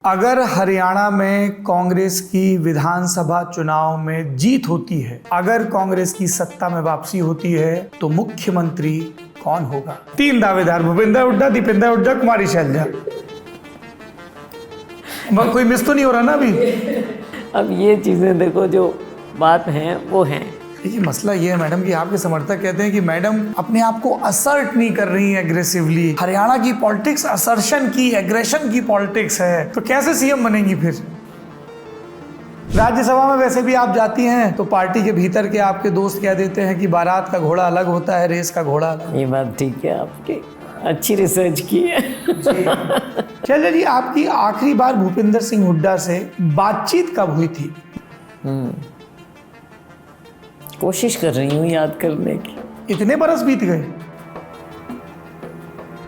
अगर हरियाणा में कांग्रेस की विधानसभा चुनाव में जीत होती है, अगर कांग्रेस की सत्ता में वापसी होती है, तो मुख्यमंत्री कौन होगा? 3 दावेदार, भूपेंद्र हुड्डा, दीपेंद्र हुड्डा, कुमारी शैलजा। कोई मिस तो नहीं हो रहा ना अभी? अब ये चीजें देखो, जो बात है वो है। देखिए, मसला ये है मैडम कि आपके समर्थक कहते हैं कि मैडम अपने आप को असर्ट नहीं कर रही है एग्रेसिवली। हरियाणा की पॉलिटिक्स असर्शन की, एग्रेशन की पॉलिटिक्स है, तो कैसे सीएम बनेंगी फिर? राज्यसभा में वैसे भी आप जाती हैं तो पार्टी के भीतर के आपके दोस्त कह देते हैं कि बारात का घोड़ा अलग होता है, रेस का घोड़ा अलग। ये बात ठीक है, आपकी अच्छी रिसर्च की है। चलिए जी, आपकी आखिरी बार भूपेंद्र सिंह हुड्डा से बातचीत कब हुई थी? कोशिश कर रही हूँ याद करने की। इतने बरस बीत गए,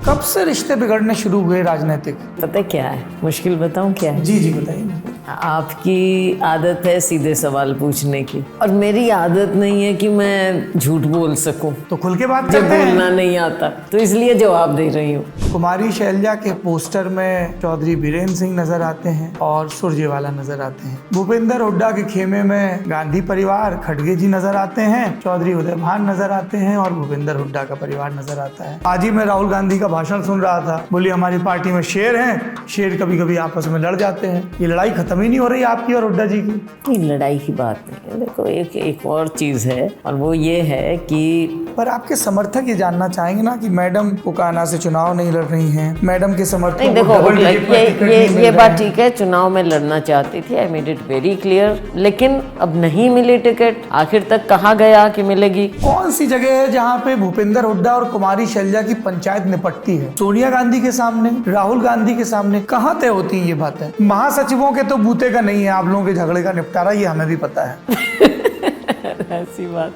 कब से रिश्ते बिगड़ने शुरू हुए राजनीतिक? पता क्या है, मुश्किल बताऊँ क्या है? जी जी बताइए। आपकी आदत है सीधे सवाल पूछने की, और मेरी आदत नहीं है कि मैं झूठ बोल सकूं। तो खुल के बात जब करते हैं। बोलना नहीं आता तो इसलिए जवाब दे रही हूँ। कुमारी शैलजा के पोस्टर में चौधरी बीरेन सिंह नजर आते हैं और सुरजेवाला नजर आते हैं। भूपेंद्र हुड्डा के खेमे में गांधी परिवार, खड़गे जी नजर आते हैं, चौधरी उदयभान नजर आते हैं और भूपेंद्र हुड्डा का परिवार नजर आता है। आज ही मैं राहुल गांधी का भाषण सुन रहा था, बोली हमारी पार्टी में शेर हैं, शेर कभी कभी आपस में लड़ जाते हैं। ये लड़ाई खत्म ही नहीं हो रही आपकी और हुड्डा जी की। कोई लड़ाई की बात नहीं है। देखो, एक और चीज है, और वो ये है कि पर आपके समर्थक ये जानना चाहेंगे ना कि मैडम कोकाना से चुनाव नहीं लड़ रही हैं, मैडम के समर्थक नहीं। देखो, ये बात ठीक है, चुनाव में लड़ना चाहती थी, I made it very clear, लेकिन अब नहीं मिली टिकट। आखिर तक कहा गया कि मिलेगी? कौन सी जगह है जहाँ पे भूपेंद्र हुड्डा और कुमारी शैलजा की पंचायत निपटती है? सोनिया गांधी के सामने, राहुल गांधी के सामने कहाँ तय होती है ये बातें? महासचिवों के तो बूते का नहीं है आप लोगों के झगड़े का निपटारा, ये हमें भी पता है। ऐसी बात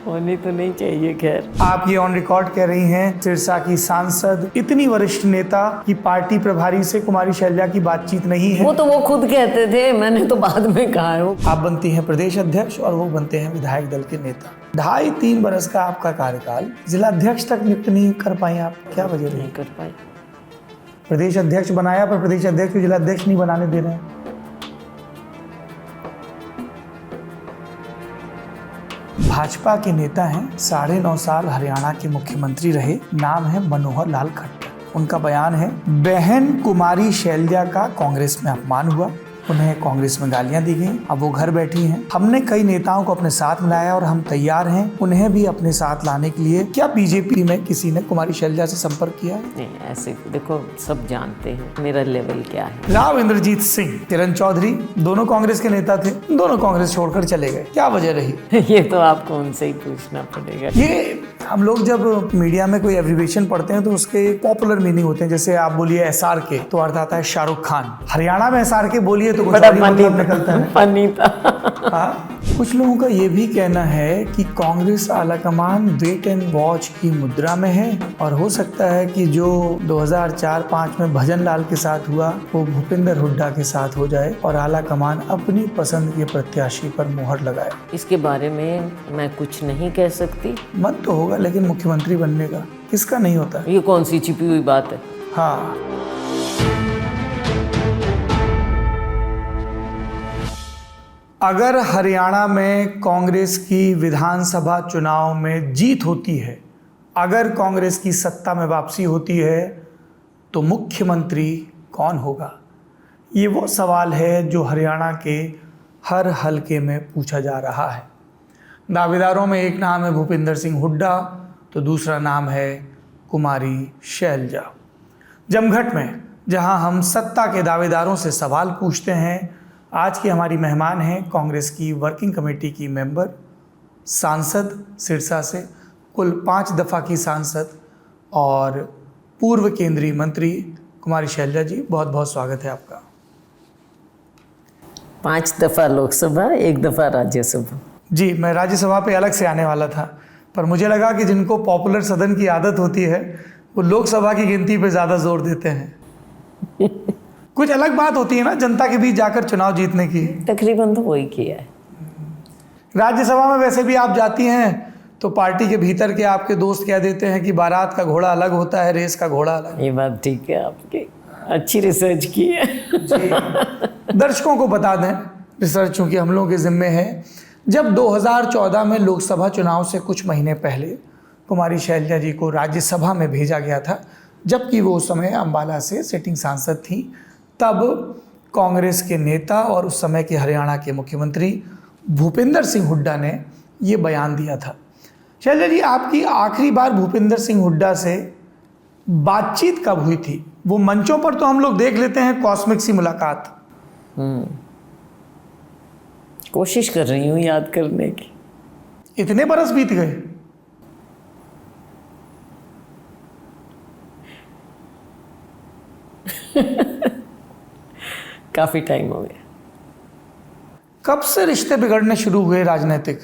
होनी तो नहीं चाहिए। खैर, आप ये ऑन रिकॉर्ड कह रही हैं सिरसा की सांसद, इतनी वरिष्ठ नेता की पार्टी प्रभारी से कुमारी शैलजा की बातचीत नहीं है। वो तो वो खुद कहते थे, मैंने तो बाद में कहा है। वो आप बनती हैं प्रदेश अध्यक्ष और वो बनते हैं विधायक दल के नेता। 2.5-3 बरस का आपका कार्यकाल, जिला अध्यक्ष तक नियुक्त नहीं कर पाई आप, क्या वजह रही? नहीं कर पाए। प्रदेश अध्यक्ष बनाया पर प्रदेश अध्यक्ष को जिला अध्यक्ष नहीं बनाने दे रहे हैं। भाजपा के नेता हैं, 9.5 साल हरियाणा के मुख्यमंत्री रहे, नाम है मनोहर लाल खट्टर। उनका बयान है, बहन कुमारी शैलजा का कांग्रेस में अपमान हुआ, उन्हें कांग्रेस में गालियां दी गई, अब वो घर बैठी हैं। हमने कई नेताओं को अपने साथ मिलाया और हम तैयार हैं उन्हें भी अपने साथ लाने के लिए। क्या बीजेपी में किसी ने कुमारी शैलजा से संपर्क किया है? नहीं, ऐसे देखो, सब जानते हैं मेरा लेवल क्या है। राव इंद्रजीत सिंह, किरण चौधरी, दोनों कांग्रेस के नेता थे, दोनों कांग्रेस छोड़कर चले गए, क्या वजह रही? ये तो आपको उनसे ही पूछना पड़ेगा। ये हम लोग जब मीडिया में कोई एब्रिविएशन पढ़ते हैं तो उसके पॉपुलर मीनिंग होते हैं। जैसे आप बोलिए SRK तो अर्थ आता है शाहरुख खान, हरियाणा में SRK बोलिए तो कुछ और मतलब निकलता है। फनी था। हाँ, कुछ लोगों का ये भी कहना है कि कांग्रेस आलाकमान वेट एंड वॉच की मुद्रा में है और हो सकता है कि जो 2004-05 में भजन लाल के साथ हुआ वो भूपेंद्र हुड्डा के साथ हो जाए और आलाकमान अपनी पसंद के प्रत्याशी पर मुहर लगाए। इसके बारे में मैं कुछ नहीं कह सकती। मन तो होगा लेकिन मुख्यमंत्री बनने का किसका नहीं होता? ये कौन सी छिपी हुई बात है? हाँ, अगर हरियाणा में कांग्रेस की विधानसभा चुनाव में जीत होती है, अगर कांग्रेस की सत्ता में वापसी होती है, तो मुख्यमंत्री कौन होगा? ये वो सवाल है जो हरियाणा के हर हलके में पूछा जा रहा है। दावेदारों में एक नाम है भूपेंद्र सिंह हुड्डा, तो दूसरा नाम है कुमारी शैलजा। जमघट में जहां हम सत्ता के दावेदारों से सवाल पूछते हैं, आज की हमारी मेहमान हैं कांग्रेस की वर्किंग कमेटी की मेंबर, सांसद सिरसा से, कुल 5 दफ़ा की सांसद और पूर्व केंद्रीय मंत्री कुमारी शैलजा जी। बहुत बहुत स्वागत है आपका। 5 दफ़ा लोकसभा, 1 दफ़ा राज्यसभा। जी, मैं राज्यसभा पे अलग से आने वाला था, पर मुझे लगा कि जिनको पॉपुलर सदन की आदत होती है वो लोकसभा की गिनती पे ज़्यादा जोर देते हैं। कुछ अलग बात होती है ना जनता के बीच जाकर चुनाव जीतने की। तकरीबन तो वही किया है। राज्यसभा में वैसे भी आप जाती हैं तो पार्टी के भीतर के आपके दोस्त कह देते हैं कि बारात का घोड़ा अलग होता है, रेस का घोड़ा अलग। ये बात ठीक है आपकी। अच्छी रिसर्च की है। दर्शकों को बता दें, रिसर्च चूंकि हम लोगों के जिम्मे है, जब 2014 में लोकसभा चुनाव से कुछ महीने पहले कुमारी शैलजा जी को राज्यसभा में भेजा गया था, जबकि वो उस समय अम्बाला से सिटिंग सांसद थी, तब कांग्रेस के नेता और उस समय के हरियाणा के मुख्यमंत्री भूपेंद्र सिंह हुड्डा ने ये बयान दिया था। शैलजा जी, आपकी आखिरी बार भूपेंद्र सिंह हुड्डा से बातचीत कब हुई थी? वो मंचों पर तो हम लोग देख लेते हैं कॉस्मिक सी मुलाकात। कोशिश कर रही हूँ याद करने की। इतने बरस बीत गए? काफी टाइम हो गया। कब से रिश्ते बिगड़ने शुरू हुए राजनीतिक?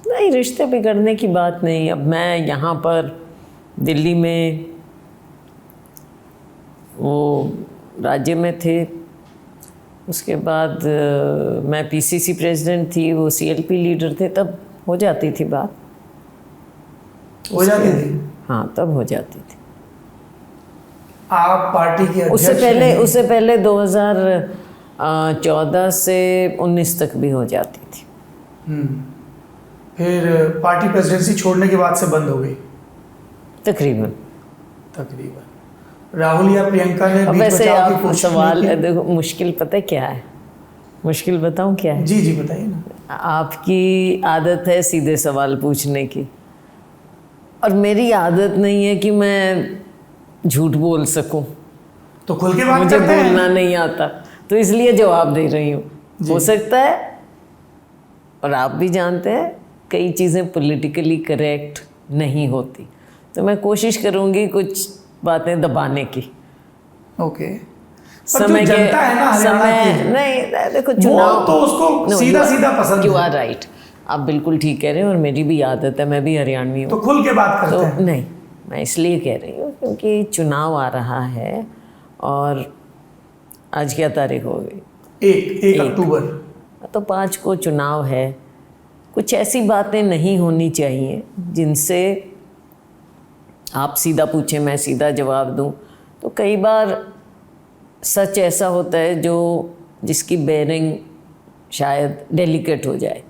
नहीं, रिश्ते बिगड़ने की बात नहीं। अब मैं यहाँ पर दिल्ली में वो राज्य में थे, उसके बाद मैं पीसीसी प्रेसिडेंट थी, वो सीएलपी लीडर थे, तब हो जाती थी बात। हो जाती थी? हाँ, तब हो जाती थी। आप पार्टी के अध्यक्ष उससे पहले 2014 से 19 तक भी हो जाती थी। फिर पार्टी प्रेसिडेंसी छोड़ने के बाद से बंद हो गई तकरीबन। राहुल या प्रियंका ने बीच वैसे बचाव की आप कोशिश सवाल नहीं की? देखो, मुश्किल पता है क्या है? मुश्किल बताऊं क्या है? जी बताइए ना। आपकी आदत है सीधे सवाल पूछने की, और मेरी आदत नहीं है कि मैं झूठ बोल सकूं। तो खुल के बात मुझे करते हैं। बोलना नहीं आता, तो इसलिए जवाब दे रही हूँ। हो सकता है, और आप भी जानते हैं, कई चीज़ें पॉलिटिकली करेक्ट नहीं होती, तो मैं कोशिश करूँगी कुछ बातें दबाने की। ओके। समय के जनता है ना हरियाणा की, नहीं देखो, चुनाव तो उसको सीधा पसंद यू है। आर राइट, आप बिल्कुल ठीक कह रहे हैं, और मेरी भी आदत है, मैं भी हरियाणवी हूँ। तो खुल के बात करते तो हैं। नहीं, मैं इसलिए कह रही हूँ क्योंकि चुनाव आ रहा है, और आज क्या तारीख हो गई? एक अक्टूबर। तो 5 को चुनाव है। कुछ ऐसी बातें नहीं होनी चाहिए जिनसे आप सीधा पूछें, मैं सीधा जवाब दूं। तो कई बार सच ऐसा होता है जिसकी बेयरिंग शायद डेलिकेट हो जाए,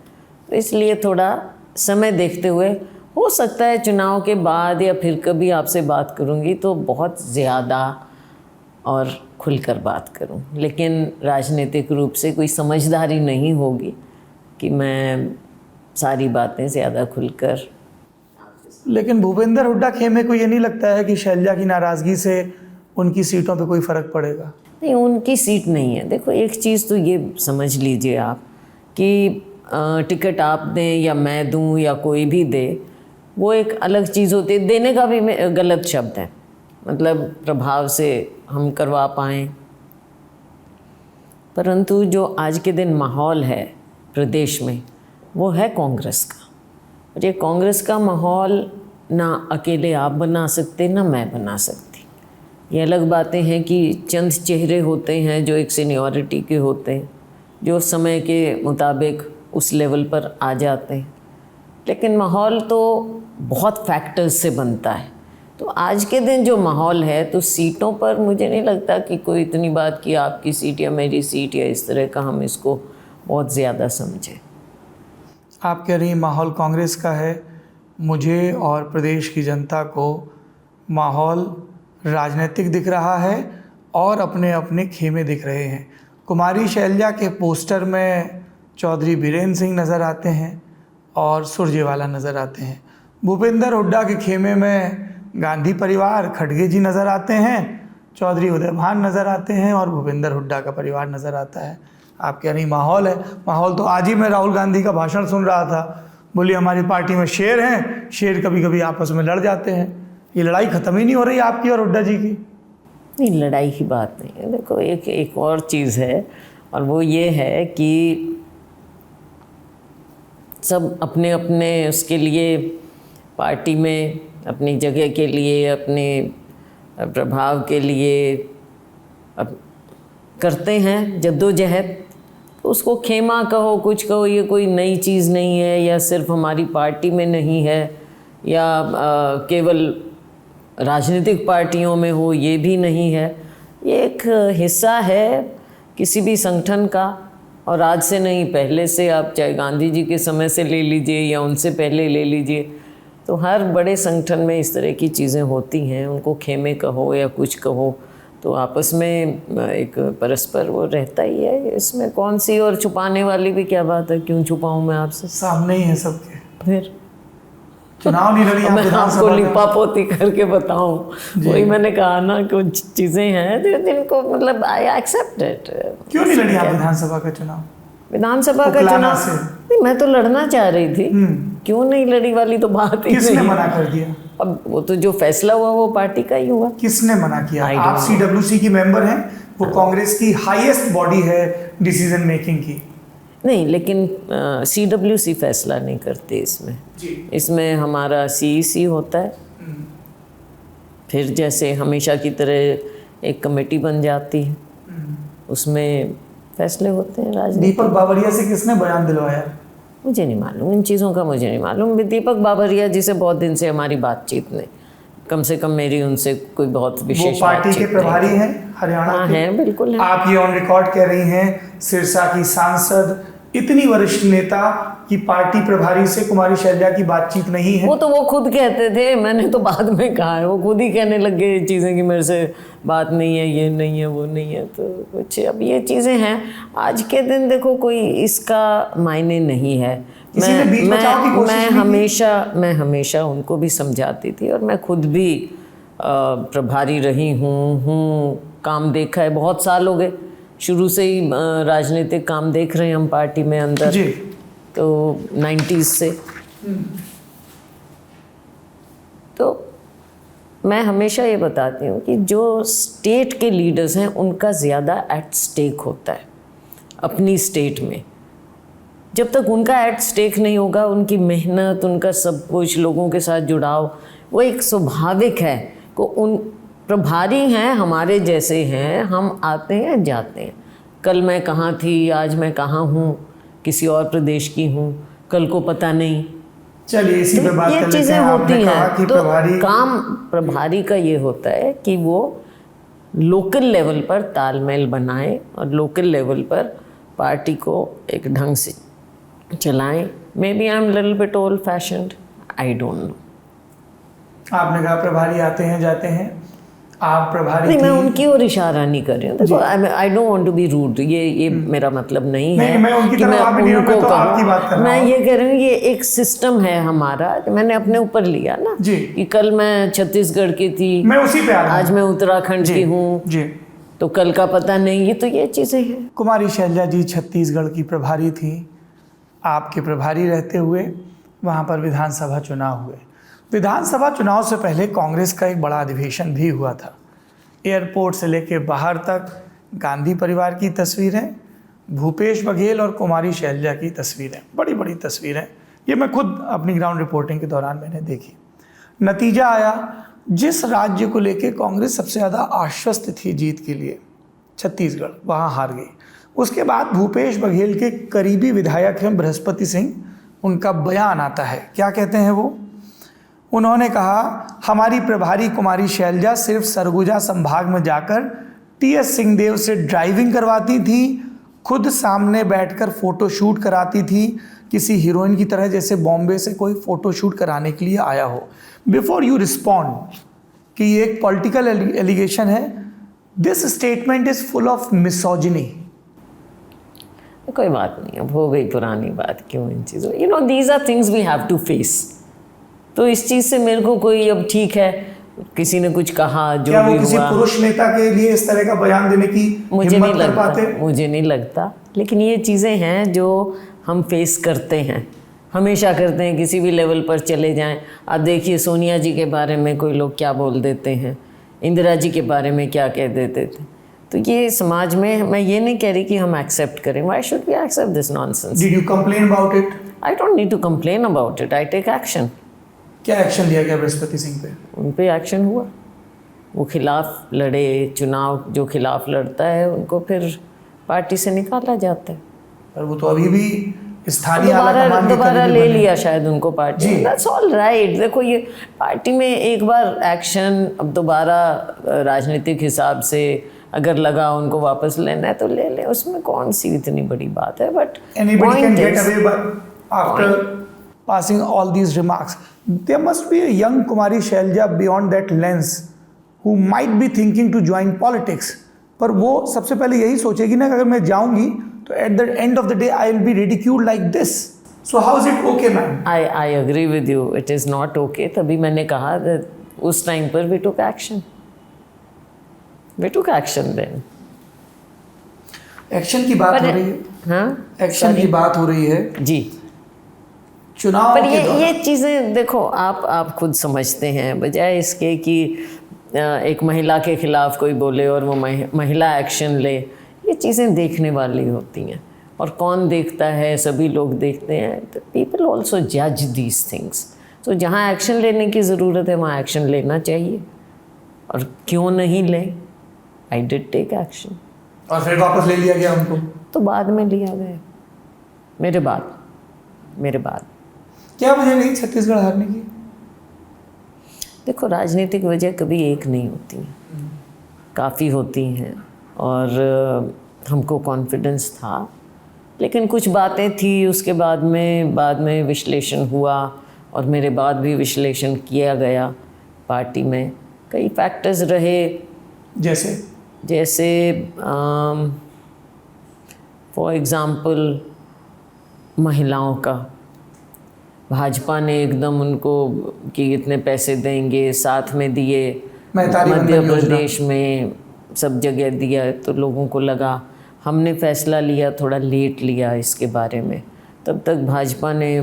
तो इसलिए थोड़ा समय देखते हुए, हो सकता है चुनाव के बाद या फिर कभी आपसे बात करूंगी तो बहुत ज़्यादा और खुलकर बात करूं, लेकिन राजनीतिक रूप से कोई समझदारी नहीं होगी कि मैं सारी बातें ज़्यादा खुलकर। लेकिन भूपेंद्र हुड्डा खेमे को ये नहीं लगता है कि शैलजा की नाराज़गी से उनकी सीटों पे कोई फ़र्क पड़ेगा? नहीं, उनकी सीट नहीं है। देखो, एक चीज़ तो ये समझ लीजिए आप कि टिकट आप दें या मैं दूं या कोई भी दे, वो एक अलग चीज़ होती है। देने का भी गलत शब्द है, मतलब प्रभाव से हम करवा पाएँ, परंतु जो आज के दिन माहौल है प्रदेश में, वो है कांग्रेस का। और ये कांग्रेस का माहौल ना अकेले आप बना सकते, ना मैं बना सकती। ये अलग बातें हैं कि चंद चेहरे होते हैं जो एक सीनियरिटी के होते हैं, जो समय के मुताबिक उस लेवल पर आ जाते हैं, लेकिन माहौल तो बहुत फैक्टर्स से बनता है। तो आज के दिन जो माहौल है, तो सीटों पर मुझे नहीं लगता कि कोई इतनी बात कि आपकी सीट या मेरी सीट या इस तरह का हम इसको बहुत ज़्यादा समझें। आप कह रही माहौल कांग्रेस का है, मुझे और प्रदेश की जनता को माहौल राजनीतिक दिख रहा है और अपने अपने खेमे दिख रहे हैं। कुमारी शैलजा के पोस्टर में चौधरी बीरेन्द्र सिंह नज़र आते हैं और सुरजेवाला नज़र आते हैं। भूपेंद्र हुड्डा के खेमे में गांधी परिवार, खड़गे जी नज़र आते हैं, चौधरी उदयभान नज़र आते हैं और भूपेंद्र हुड्डा का परिवार नज़र आता है। आप कह रही माहौल है। माहौल तो आज ही मैं राहुल गांधी का भाषण सुन रहा था, बोली हमारी पार्टी में शेर हैं, शेर कभी कभी आपस में लड़ जाते हैं। ये लड़ाई ख़त्म ही नहीं हो रही आपकी और हुड्डा जी की? नहीं, लड़ाई की बात नहीं है। देखो, एक और चीज़ है, और वो ये है कि सब अपने अपने उसके लिए पार्टी में अपनी जगह के लिए, अपने प्रभाव के लिए करते हैं जद्दोजहद। उसको खेमा कहो, कुछ कहो, ये कोई नई चीज़ नहीं है, या सिर्फ हमारी पार्टी में नहीं है, या केवल राजनीतिक पार्टियों में हो, ये भी नहीं है। ये एक हिस्सा है किसी भी संगठन का, और आज से नहीं, पहले से, आप चाहे गांधी जी के समय से ले लीजिए या उनसे पहले ले लीजिए, तो हर बड़े संगठन में इस तरह की चीज़ें होती हैं। उनको खेमे कहो या कुछ कहो, तो आपस में एक परस्पर वो रहता ही है। इसमें कौन सी और छुपाने वाली भी क्या बात है? क्यों छुपाऊं मैं आपसे? सामने ही है सबके। फिर चुनाव नहीं लड़ी आप मैं आपको विधानसभा का। लिपापोती करके बताऊं, वही मैंने कहा ना, कुछ चीज़ें हैं जिनको मतलब आई एक्सेप्ट इट। क्यों नहीं लड़ी आप विधानसभा का चुनाव? विधानसभा का उकलाना चुनाव से। नहीं, मैं तो लड़ना चाह रही थी। क्यों नहीं लड़ी वाली तो बात ही किसने नहीं। मना कर दिया? अब वो तो जो फैसला हुआ वो पार्टी का ही हुआ। किसने मना किया? I don't आप know. सीडब्ल्यूसी की मेंबर हैं, वो कांग्रेस की हाईएस्ट बॉडी है डिसीजन मेकिंग की। नहीं, लेकिन CWC फैसला नहीं करते इसमें। जी। इसमें हमारा CEC होता है, फिर जैसे हमेशा की तरह एक कमेटी बन जाती है, उसमें फैसले होते हैं राजनीति। दीपक बाबरिया से किसने बयान दिलवाया? मुझे नहीं मालूम, इन चीज़ों का मुझे नहीं मालूम। दीपक बाबरिया जी से बहुत दिन से हमारी बातचीत नहीं, कम से कम मेरी उनसे कोई बहुत वो विशेष पार्टी के बातचीत प्रभारी नहीं। हैं हरियाणा हाँ के। हैं, बिल्कुल है। आप ये ऑन रिकॉर्ड कह रही हैं, सिरसा की सांसद, इतनी वरिष्ठ नेता की पार्टी प्रभारी से कुमारी शैलजा की बातचीत नहीं है। वो तो वो खुद कहते थे, मैंने तो बाद में कहा है। वो खुद ही कहने लग गए चीज़ें कि मेरे से बात नहीं है, ये नहीं है, वो नहीं है। तो कुछ अब ये चीज़ें हैं। आज के दिन देखो, कोई इसका मायने नहीं है। किसी ने बीच बचाव की कोशिश नहीं की? मैं हमेशा उनको भी समझाती थी, और मैं खुद भी प्रभारी रही हूँ, काम देखा है। बहुत साल हो गए, शुरू से ही राजनीतिक काम देख रहे हैं हम पार्टी में अंदर जी। तो 90s से। तो मैं हमेशा ये बताती हूँ कि जो स्टेट के लीडर्स हैं उनका ज़्यादा एट स्टेक होता है अपनी स्टेट में। जब तक उनका एट स्टेक नहीं होगा, उनकी मेहनत, उनका सब कुछ, लोगों के साथ जुड़ाव, वो एक स्वाभाविक है कि उन प्रभारी हैं, हमारे जैसे हैं, हम आते हैं जाते हैं। कल मैं कहाँ थी, आज मैं कहाँ हूँ, किसी और प्रदेश की हूँ, कल को पता नहीं। चलिए इसी पे बात कर ये लेते चीज़ें हैं। होती आपने कहा कि हैं। तो प्रभारी काम प्रभारी का ये होता है कि वो लोकल लेवल पर तालमेल बनाए और लोकल लेवल पर पार्टी को एक ढंग से चलाएं। Maybe I am little bit old fashioned, I don't know. आपने कहा प्रभारी आते हैं जाते हैं, आप प्रभारी नहीं, मैं थी। उनकी ओर इशारा नहीं कर रही हूँ। देखो, I don't want to be rude, ये मेरा मतलब नहीं है। नहीं, मैं उनकी कि तरफ मैं आप नहीं हूं, मैं उनको तो आपकी बात कर कहूँ। रहा मैं हूं। ये कह रही हूँ, ये एक सिस्टम है हमारा, मैंने अपने ऊपर लिया ना जी। कि कल मैं छत्तीसगढ़ की थी, मैं उसी पे आ रहा आज हूं। मैं उत्तराखंड की हूँ, जी। तो कल का पता नहीं। ये तो ये चीज़ें हैं। कुमारी शैलजा जी छत्तीसगढ़ की प्रभारी थी, आपके प्रभारी रहते हुए वहाँ पर विधानसभा चुनाव हुए। विधानसभा चुनाव से पहले कांग्रेस का एक बड़ा अधिवेशन भी हुआ था। एयरपोर्ट से लेकर बाहर तक गांधी परिवार की तस्वीरें, भूपेश बघेल और कुमारी शैलजा की तस्वीरें, बड़ी बड़ी तस्वीरें, ये मैं खुद अपनी ग्राउंड रिपोर्टिंग के दौरान मैंने देखी। नतीजा आया, जिस राज्य को लेकर कांग्रेस सबसे ज़्यादा आश्वस्त थी जीत के लिए, छत्तीसगढ़, वहाँ हार गई। उसके बाद भूपेश बघेल के करीबी विधायक हैं बृहस्पति सिंह, उनका बयान आता है। क्या कहते हैं वो? उन्होंने कहा, हमारी प्रभारी कुमारी शैलजा सिर्फ सरगुजा संभाग में जाकर TS सिंहदेव से ड्राइविंग करवाती थी, खुद सामने बैठकर फोटो शूट कराती थी, किसी हीरोइन की तरह जैसे बॉम्बे से कोई फोटो शूट कराने के लिए आया हो। बिफोर यू रिस्पॉन्ड कि ये एक पॉलिटिकल एलिगेशन है, this statement is full of misogyny. कोई बात नहीं, अब हो गई पुरानी बात, क्यों इन चीज़ों, you know, these are things we have to face. तो इस चीज़ से मेरे को कोई, अब ठीक है, किसी ने कुछ कहा, जो क्या वो भी किसी हुआ, पुरुष नेता के लिए इस तरह का बयान देने की मुझे हिम्मत नहीं कर पाते? लगता, मुझे नहीं लगता। लेकिन ये चीज़ें हैं जो हम फेस करते हैं, हमेशा करते हैं, किसी भी लेवल पर चले जाएं। आप देखिए, सोनिया जी के बारे में कोई लोग क्या बोल देते हैं, इंदिरा जी के बारे में क्या कह देते थे। तो ये समाज में, मैं ये नहीं कह रही कि हम एक्सेप्ट करें। Why should we accept this nonsense? Did you complain about it? I don't need to complain about it, I take action. क्या एक्शन लिया गया बृहस्पति सिंह पे? उन पे एक्शन हुआ, वो खिलाफ लड़े, चुनाव जो खिलाफ लड़ता है उनको फिर पार्टी से निकाला जाता है। पर वो तो अभी भी स्थानीय आलाकमान के दोबारा करीबी ले बने। लिया शायद उनको पार्टी, दैट्स ऑल राइट। देखो, ये पार्टी में एक बार एक्शन, अब दोबारा राजनीतिक हिसाब से अगर लगा उनको वापस लेना है तो ले ले, उसमें कौन सी इतनी बड़ी बात है. But Anybody can get away by after passing all these remarks. There must be a young Kumari Shailja beyond that lens who might be thinking to join politics. पर वो सबसे पहले यही सोचेगी ना कि अगर मैं जाऊंगी तो at the end of the day I will be ridiculed like this. So how is it okay, ma'am? I agree with you. It is not okay. तभी मैंने कहा that उस टाइम पर we took action. We took action then. Action की बात हो रही है. हाँ, एक्शन की बात हो रही है. जी. चुनाव पर के दौरान ये चीज़ें देखो, आप खुद समझते हैं, बजाय इसके कि एक महिला के खिलाफ कोई बोले और वो महिला एक्शन ले, ये चीज़ें देखने वाली होती हैं. और कौन देखता है? सभी लोग देखते हैं. तो पीपल ऑल्सो जज दीज थिंग्स. तो जहाँ एक्शन लेने की ज़रूरत है वहाँ एक्शन लेना चाहिए. और क्यों नहीं लें? I did take action. और फिर वापस ले लिया गया हमको. तो बाद में लिया गया, मेरे बाद. क्या वजह नहीं छत्तीसगढ़ हारने की? देखो, राजनीतिक वजह कभी एक नहीं होती है, काफ़ी होती हैं. और हमको कॉन्फिडेंस था, लेकिन कुछ बातें थी. उसके बाद में विश्लेषण हुआ और मेरे बाद भी विश्लेषण किया गया. पार्टी में कई फैक्टर्स रहे, जैसे फॉर एग्ज़ाम्पल महिलाओं का. भाजपा ने एकदम उनको कि इतने पैसे देंगे, साथ में दिए, मध्य प्रदेश में सब जगह दिया. तो लोगों को लगा, हमने फैसला लिया थोड़ा लेट लिया इसके बारे में. तब तक भाजपा ने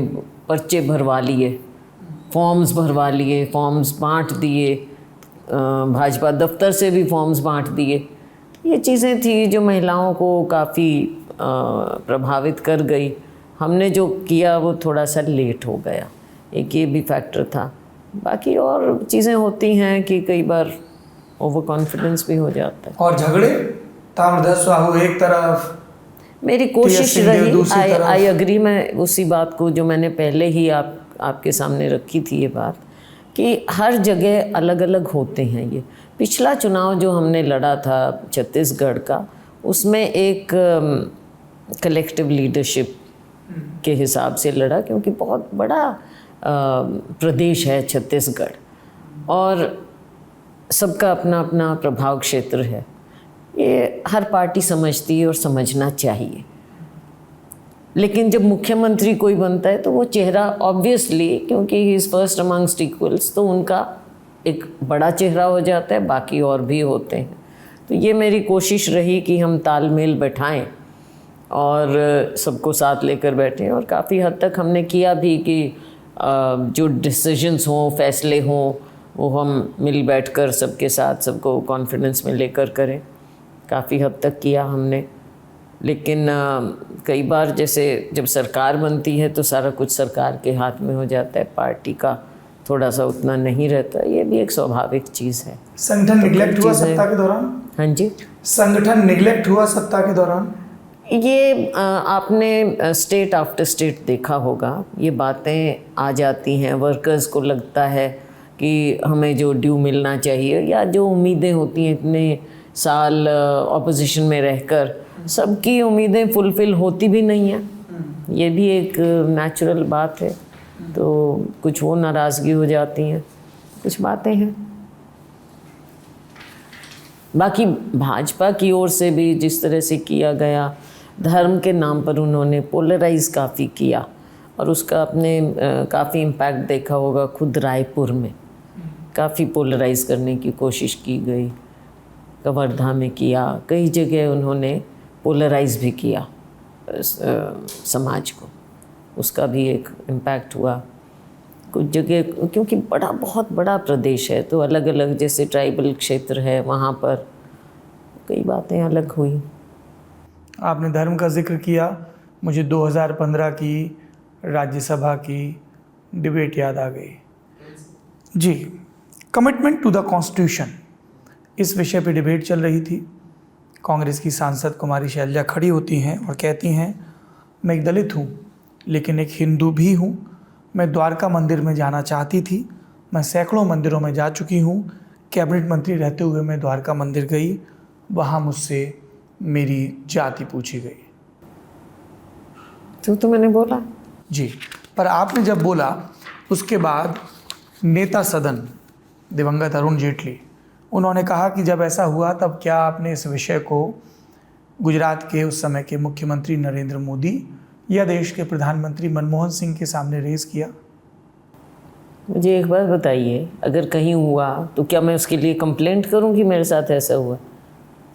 पर्चे भरवा लिए, फॉर्म्स भरवा लिए, फॉर्म्स बांट दिए. भाजपा दफ्तर से भी फॉर्म्स बांट दिए. ये चीज़ें थी जो महिलाओं को काफ़ी प्रभावित कर गई. हमने जो किया वो थोड़ा सा लेट हो गया. एक ये भी फैक्टर था. बाकी और चीज़ें होती हैं कि कई बार ओवर कॉन्फिडेंस भी हो जाता है. और झगड़े, ताम्रध्वज साहू एक तरफ, मेरी कोशिश रही. I agree. मैं उसी बात को जो मैंने पहले ही आपके सामने रखी थी, ये बात कि हर जगह अलग अलग होते हैं. ये पिछला चुनाव जो हमने लड़ा था छत्तीसगढ़ का, उसमें एक कलेक्टिव लीडरशिप के हिसाब से लड़ा, क्योंकि बहुत बड़ा प्रदेश है छत्तीसगढ़ और सबका अपना अपना प्रभाव क्षेत्र है. ये हर पार्टी समझती है और समझना चाहिए. लेकिन जब मुख्यमंत्री कोई बनता है तो वो चेहरा ऑब्वियसली, क्योंकि he is first amongst equals, तो उनका एक बड़ा चेहरा हो जाता है. बाकी और भी होते हैं. तो ये मेरी कोशिश रही कि हम तालमेल बैठाएं और सबको साथ लेकर बैठें. और काफ़ी हद तक हमने किया भी कि जो डिसीजंस हों, फैसले हों, वो हम मिल बैठकर सबके साथ, सबको कॉन्फिडेंस में लेकर करें. काफ़ी हद तक किया हमने. लेकिन कई बार जैसे जब सरकार बनती है तो सारा कुछ सरकार के हाथ में हो जाता है, पार्टी का थोड़ा सा उतना नहीं रहता. ये भी एक स्वाभाविक चीज़ है. संगठन निगलेक्ट हुआ सत्ता के दौरान? हाँ जी, संगठन निगलेक्ट हुआ सत्ता के दौरान. ये आपने स्टेट आफ्टर स्टेट देखा होगा. ये बातें आ जाती हैं, वर्कर्स को लगता है कि हमें जो ड्यू मिलना चाहिए, या जो उम्मीदें होती हैं इतने साल ऑपोजिशन में रहकर, सबकी उम्मीदें फुलफ़िल होती भी नहीं हैं. ये भी एक नेचुरल बात है. तो कुछ वो नाराज़गी हो जाती हैं, कुछ बातें हैं. बाकी भाजपा की ओर से भी जिस तरह से किया गया, धर्म के नाम पर उन्होंने पोलराइज़ काफ़ी किया और उसका आपने काफ़ी इम्पैक्ट देखा होगा. खुद रायपुर में काफ़ी पोलराइज़ करने की कोशिश की गई, कवर्धा में किया, कई जगह उन्होंने पोलराइज़ भी किया समाज को. उसका भी एक इम्पैक्ट हुआ कुछ जगह, क्योंकि बहुत बड़ा प्रदेश है तो अलग अलग, जैसे ट्राइबल क्षेत्र है वहाँ पर कई बातें अलग हुई. आपने धर्म का जिक्र किया, मुझे 2015 की राज्यसभा की डिबेट याद आ गई जी. कमिटमेंट टू द कॉन्स्टिट्यूशन, इस विषय पे डिबेट चल रही थी. कांग्रेस की सांसद कुमारी शैलजा खड़ी होती हैं और कहती हैं, मैं एक दलित हूँ लेकिन एक हिंदू भी हूँ. मैं द्वारका मंदिर में जाना चाहती थी. मैं सैकड़ों मंदिरों में जा चुकी हूँ. कैबिनेट मंत्री रहते हुए मैं द्वारका मंदिर गई. वहाँ मुझसे मेरी जाति पूछी गई। तो मैंने बोला जी, पर आपने जब बोला उसके बाद नेता सदन दिवंगत अरुण जेटली, उन्होंने कहा कि जब ऐसा हुआ तब क्या आपने इस विषय को गुजरात के उस समय के मुख्यमंत्री नरेंद्र मोदी या देश के प्रधानमंत्री मनमोहन सिंह के सामने रेज किया? मुझे एक बात बताइए, अगर कहीं हुआ तो क्या मैं उसके लिए कंप्लेंट करूं कि मेरे साथ ऐसा हुआ?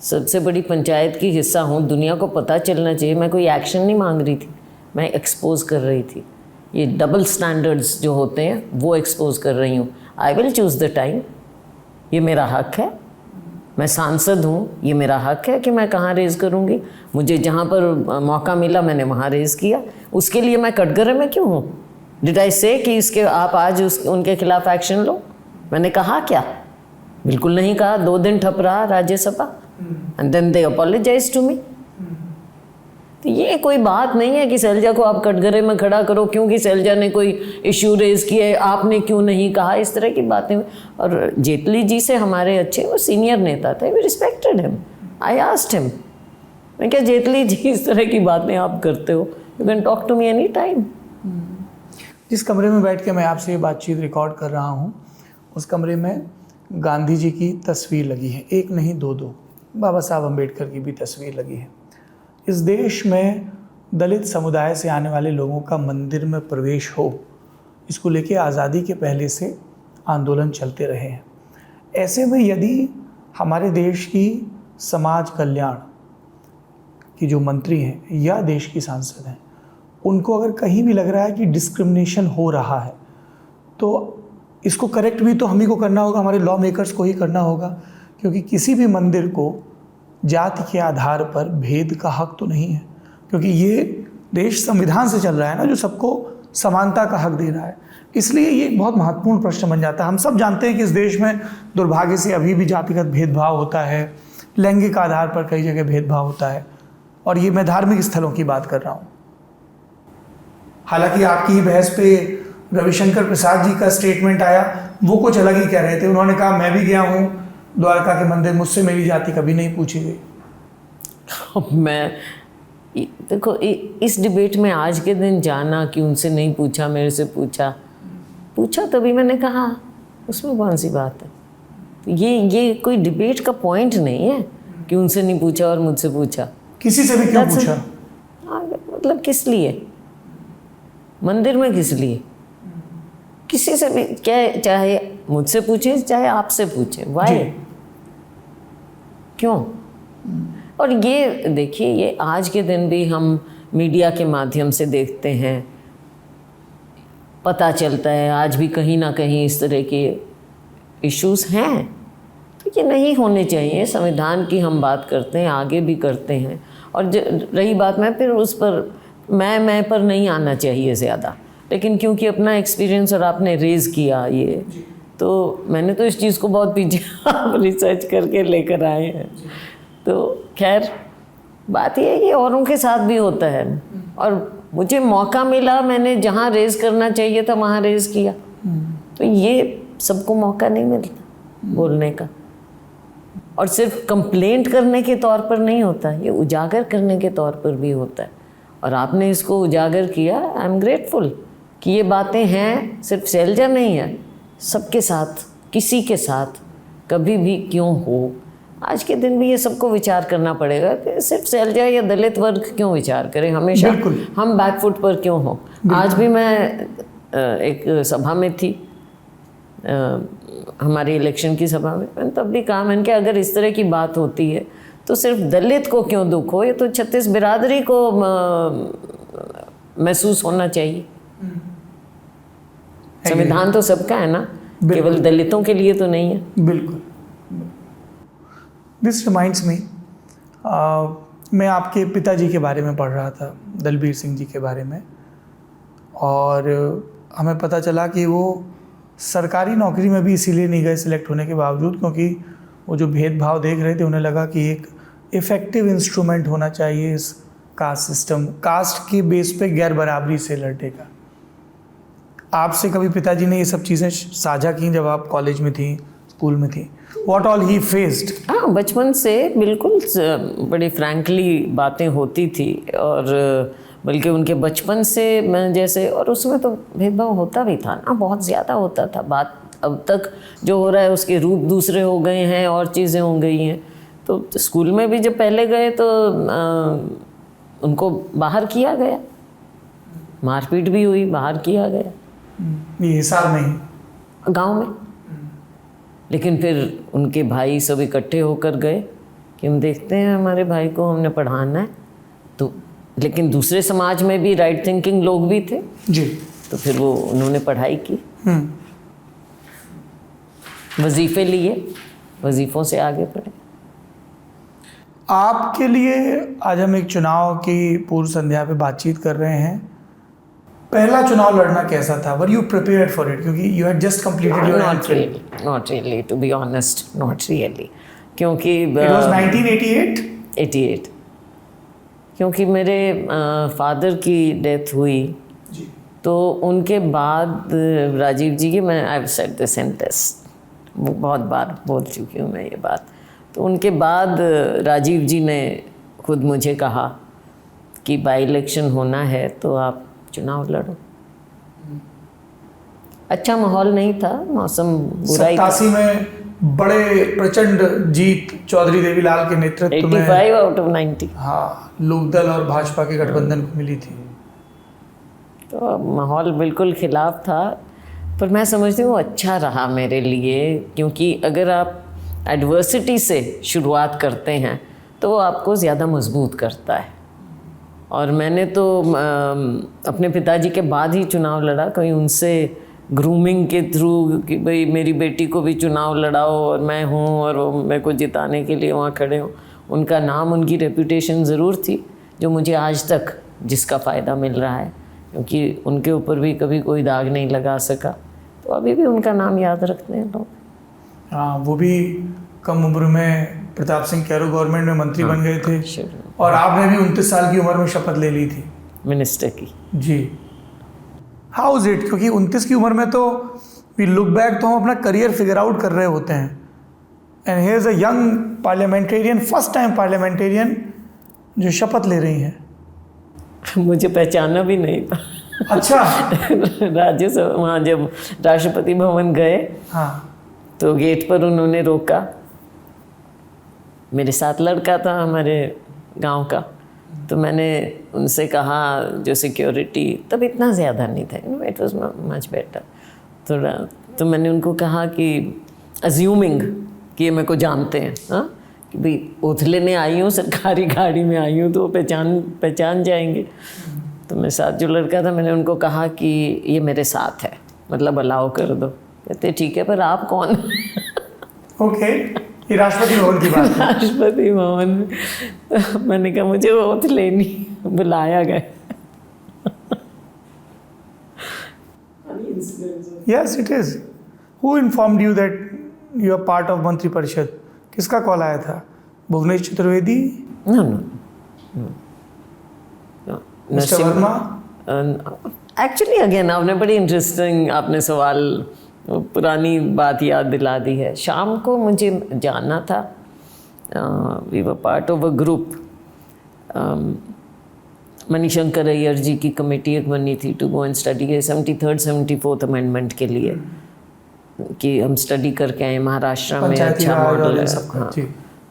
सबसे बड़ी पंचायत की हिस्सा हूं, दुनिया को पता चलना चाहिए। मैं कोई एक्शन नहीं मांग रही थी, मैं एक्सपोज कर रही थी। ये डबल स्टैंडर्ड्स जो होते हैं वो एक्सपोज कर रही हूँ। आई विल चूज़ द टाइम, ये मेरा हक है। मैं सांसद हूँ, ये मेरा हक है कि मैं कहाँ रेज़ करूँगी। मुझे जहाँ पर मौका मिला मैंने वहाँ रेज़ किया। उसके लिए मैं कटघरे में क्यों हूँ? डिड आई से कि इसके आप आज उनके खिलाफ एक्शन लो? मैंने कहा क्या? बिल्कुल नहीं कहा। 2 दिन ठप रहा Rajya Sabha and then they apologize to me. तो ये कोई बात नहीं है कि शैलजा को आप कटघरे में खड़ा करो क्योंकि शैलजा ने कोई इश्यू रेज किया है, आपने क्यों नहीं कहा, इस तरह की बातें। और जेटली जी से हमारे अच्छे, वो सीनियर नेता थे, we respected him. I asked him, मैं क्या जेटली जी इस तरह की बातें आप करते हो, you can talk to me any time. जिस कमरे में बैठ के मैं आपसे ये बातचीत रिकॉर्ड कर रहा हूँ, उस कमरे में गांधी जी की तस्वीर लगी है, एक नहीं 2-2। बाबा साहब अम्बेडकर की भी तस्वीर लगी है। इस देश में दलित समुदाय से आने वाले लोगों का मंदिर में प्रवेश हो, इसको लेके आज़ादी के पहले से आंदोलन चलते रहे हैं। ऐसे में यदि हमारे देश की समाज कल्याण की जो मंत्री हैं या देश की सांसद हैं, उनको अगर कहीं भी लग रहा है कि डिस्क्रिमिनेशन हो रहा है, तो इसको करेक्ट भी तो हम ही को करना होगा, हमारे लॉ मेकर्स को ही करना होगा। क्योंकि किसी भी मंदिर को जाति के आधार पर भेद का हक तो नहीं है, क्योंकि ये देश संविधान से चल रहा है ना, जो सबको समानता का हक दे रहा है। इसलिए ये एक बहुत महत्वपूर्ण प्रश्न बन जाता है। हम सब जानते हैं कि इस देश में दुर्भाग्य से अभी भी जातिगत भेदभाव होता है, लैंगिक आधार पर कई जगह भेदभाव होता है, और ये मैं धार्मिक स्थलों की बात कर रहा हूँ। हालांकि आपकी बहस पे रविशंकर प्रसाद जी का स्टेटमेंट आया, वो कुछ अलग ही कह रहे थे। उन्होंने कहा मैं भी गया हूँ द्वारका के मंदिर, मुझसे मेरी जाति कभी नहीं पूछी गई। मैं देखो इस डिबेट में आज के दिन जाना कि उनसे नहीं पूछा, मेरे से पूछा तभी मैंने कहा, उसमें कौन सी बात है? ये कोई डिबेट का पॉइंट नहीं है कि उनसे नहीं पूछा और मुझसे पूछा। किसी से भी क्यों पूछा? मतलब किस लिए? मंदिर में किस लिए? किसी से भी, क्या चाहे मुझसे पूछे चाहे आपसे पूछे, वाई, क्यों? और ये देखिए, ये आज के दिन भी हम मीडिया के माध्यम से देखते हैं, पता चलता है आज भी कहीं ना कहीं इस तरह के इश्यूज हैं। तो ये नहीं होने चाहिए। संविधान की हम बात करते हैं, आगे भी करते हैं। और रही बात, मैं फिर उस पर मैं पर नहीं आना चाहिए ज़्यादा, लेकिन क्योंकि अपना एक्सपीरियंस और आपने रेज़ किया ये, तो मैंने तो इस चीज़ को बहुत पीछे आप रिसर्च करके लेकर आए हैं। तो खैर बात ये है कि औरों के साथ भी होता है, और मुझे मौका मिला, मैंने जहाँ रेज़ करना चाहिए था वहाँ रेज़ किया। तो ये सबको मौका नहीं मिलता बोलने का, और सिर्फ कंप्लेंट करने के तौर पर नहीं होता, ये उजागर करने के तौर पर भी होता है। और आपने इसको उजागर किया, आई एम ग्रेटफुल कि ये बातें हैं। सिर्फ शैलजा नहीं है, सबके साथ, किसी के साथ कभी भी क्यों हो। आज के दिन भी ये सबको विचार करना पड़ेगा कि सिर्फ शैलजा या दलित वर्ग क्यों विचार करें, हमेशा हम बैकफुट पर क्यों हो। आज भी मैं एक सभा में थी, हमारी इलेक्शन की सभा में, मैंने तब भी कहा, मैंने कि अगर इस तरह की बात होती है तो सिर्फ दलित को क्यों दुख हो, ये तो 36 बिरादरी को महसूस होना चाहिए। संविधान तो सबका है ना, केवल दलितों के लिए तो नहीं है। बिल्कुल। दिस रिमाइंड्स मी, मैं आपके पिताजी के बारे में पढ़ रहा था, दलबीर सिंह जी के बारे में, और हमें पता चला कि वो सरकारी नौकरी में भी इसीलिए नहीं गए सिलेक्ट होने के बावजूद, क्योंकि वो जो भेदभाव देख रहे थे, उन्हें लगा कि एक इफ़ेक्टिव इंस्ट्रूमेंट होना चाहिए इस कास्ट सिस्टम, कास्ट की बेस पे गैर बराबरी से लड़ने का। आपसे कभी पिताजी ने ये सब चीज़ें साझा की जब आप कॉलेज में थी, स्कूल में थी? what all he faced. हाँ, बचपन से बिल्कुल बड़ी फ्रैंकली बातें होती थी, और बल्कि उनके बचपन से मैं जैसे, और उसमें तो भेदभाव होता भी था ना, बहुत ज़्यादा होता था। बात अब तक जो हो रहा है उसके रूप दूसरे हो गए हैं और चीज़ें हो गई हैं। तो स्कूल में भी जब पहले गए तो उनको बाहर किया गया, मारपीट भी हुई, बाहर किया गया, ये हिसाब नहीं गांव में। लेकिन फिर उनके भाई सब इकट्ठे होकर गए कि हम देखते हैं हमारे भाई को हमने पढ़ाना है। तो लेकिन दूसरे समाज में भी राइट थिंकिंग लोग भी थे जी। तो फिर वो उन्होंने पढ़ाई की, वजीफ़े लिए, वजीफ़ों से आगे बढ़े। आपके लिए आज हम एक चुनाव की पूर्व संध्या पे बातचीत कर रहे हैं। पहला चुनाव लड़ना कैसा था? Were you prepared for it? क्योंकि you had just completed your not really to be honest, not really. क्योंकि इट वाज 1988 88, क्योंकि मेरे फादर की डेथ हुई जी। तो उनके बाद राजीव जी की, मैं I said this in this, बहुत बार बोल चुकी हूँ मैं ये बात। तो उनके बाद राजीव जी ने खुद मुझे कहा कि बाई इलेक्शन होना है तो आप चुनाव लड़ो। अच्छा माहौल नहीं था, मौसम बुरा ही था। 87 में बड़े प्रचंड जीत चौधरी देवीलाल के नेतृत्व में 85 आउट ऑफ 90। हाँ, लोकदल और भाजपा के गठबंधन को मिली थी। तो माहौल बिल्कुल खिलाफ था, पर मैं समझती हूँ अच्छा रहा मेरे लिए, क्योंकि अगर आप एडवर्सिटी से शुरुआत करते हैं तो वो आपको ज़्यादा मजबूत करता है। और मैंने तो अपने पिताजी के बाद ही चुनाव लड़ा, कहीं उनसे ग्रूमिंग के थ्रू कि भाई मेरी बेटी को भी चुनाव लड़ाओ और मैं हूँ और वो मेरे को जिताने के लिए वहाँ खड़े हों। उनका नाम, उनकी रेपुटेशन ज़रूर थी, जो मुझे आज तक जिसका फ़ायदा मिल रहा है, क्योंकि उनके ऊपर भी कभी कोई दाग नहीं लगा सका। तो अभी भी उनका नाम याद रखते हैं लोग। हाँ, वो भी कम उम्र में प्रताप सिंह कैरो गवर्नमेंट में मंत्री बन गए थे, और आपने भी 29 साल की उम्र में शपथ ले ली थी मिनिस्टर की। जी। How is it? क्योंकि 29 की उम्र में तो वी लुक बैक तो हम अपना करियर फिगर आउट कर रहे होते हैं, and here is a young parliamentarian, first time parliamentarian जो शपथ ले रही हैं। मुझे पहचाना भी नहीं था। अच्छा। राज्यसभा वहाँ जब राष्ट्रपति भवन गए, हाँ, तो गेट पर उन्होंने रोका। मेरे साथ लड़का था हमारे गांव का, तो मैंने उनसे कहा, जो सिक्योरिटी तब इतना ज़्यादा नहीं था, इट वाज मच बेटर, थोड़ा, तो मैंने उनको कहा कि अज्यूमिंग कि ये मेरे को जानते हैं, हाँ, कि भाई ओथ लेने आई हूँ, सरकारी गाड़ी में आई हूँ, तो वो पहचान जाएंगे। तो मेरे साथ जो लड़का था, मैंने उनको कहा कि ये मेरे साथ है, मतलब अलाउ कर दो। कहते ठीक है, पर आप कौन? ओके, ये राष्ट्रपति भवन की बात है। राष्ट्रपति भवन में मैंने कहा मुझे ओथ लेनी, बुलाया गया। Yes it is. Who informed you that you are part of मंत्री परिषद? किसका कॉल आया था? Bhuvanesh Chaturvedi? No mister Verma? Actually again आपने बड़ी इंटरेस्टिंग आपने सवाल, पुरानी बात याद दिला दी है। शाम को मुझे जाना था, we were part of a group, Manishankar Aiyar ji की कमेटी एक बनी थी to go and study 73rd 74th amendment के लिए, कि हम स्टडी करके आए महाराष्ट्र में, अच्छा मॉडल है। हाँ,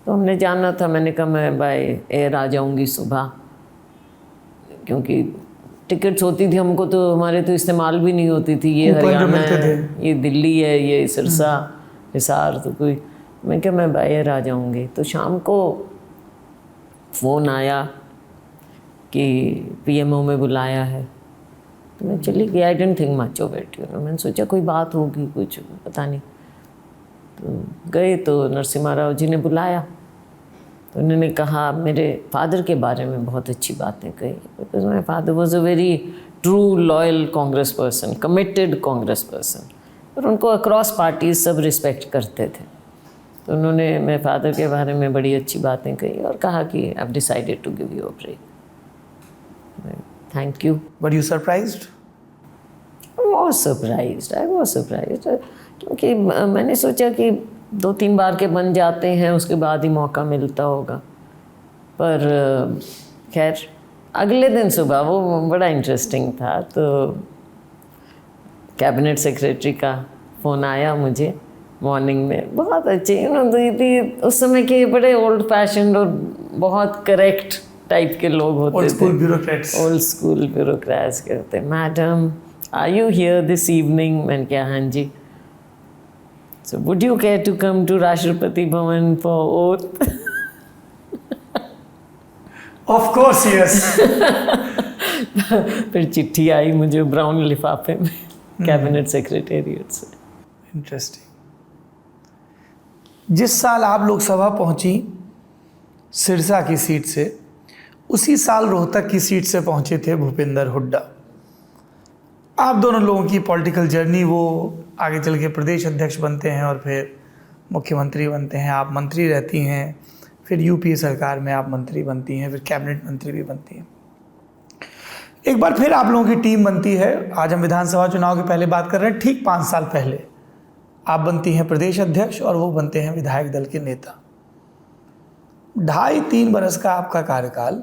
तो हमने जाना था। मैंने कहा मैं बाय एयर आ जाऊँगी सुबह, क्योंकि टिकट्स होती थी हमको, तो हमारे तो इस्तेमाल भी नहीं होती थी। ये हरियाणा है, ये दिल्ली है, ये सिरसा, हिसार, तो कोई, मैं क्या मैं बाय एयर आ जाऊँगी। तो शाम को फ़ोन आया कि पीएमओ में बुलाया है, तो मैं चली गई। I don't think much of it, मैंने सोचा कोई बात होगी, कुछ पता नहीं। तो गए तो नरसिम्हा राव जी ने बुलाया, तो उन्होंने कहा, मेरे फादर के बारे में बहुत अच्छी बातें कही, because my father was a very true loyal Congress person, committed Congress person, और उनको अक्रॉस पार्टीज सब रिस्पेक्ट करते थे। तो उन्होंने मेरे फादर के बारे में बड़ी अच्छी बातें कही और कहा कि I have decided to give you a break. Thank you. Were you surprised? I was surprised, क्योंकि मैंने सोचा कि 2-3 बार के बन जाते हैं, उसके बाद ही मौका मिलता होगा। पर खैर अगले दिन सुबह वो बड़ा इंटरेस्टिंग था, तो कैबिनेट सेक्रेटरी का फ़ोन आया मुझे मॉर्निंग में, बहुत अच्छे उस समय के बड़े ओल्ड फैशन और बहुत करेक्ट टाइप के लोग होते थे, ओल्ड स्कूल ब्यूरोक्रेट्स कहते, madam are you here this evening? मैंने कहा हाँ जी। So would you care to come to Rashtrapati Bhavan for oath? Of course yes. फिर चिट्ठी आई मुझे ब्राउन लिफाफे में कैबिनेट सेक्रेटेरिएट से। इंटरेस्टिंग। जिस साल आप लोकसभा पहुंची सिरसा की सीट से, उसी साल रोहतक की सीट से पहुंचे थे भूपेंद्र हुड्डा। आप दोनों लोगों की पॉलिटिकल जर्नी, वो आगे चल के प्रदेश अध्यक्ष बनते हैं और फिर मुख्यमंत्री बनते हैं, आप मंत्री रहती हैं, फिर यूपीए सरकार में आप मंत्री बनती हैं, फिर कैबिनेट मंत्री भी बनती हैं। एक बार फिर आप लोगों की टीम बनती है। आज हम विधानसभा चुनाव की पहले बात कर रहे हैं, ठीक 5 साल पहले आप बनती हैं प्रदेश अध्यक्ष और वो बनते हैं विधायक दल के नेता। 2.5-3 बरस का आपका कार्यकाल,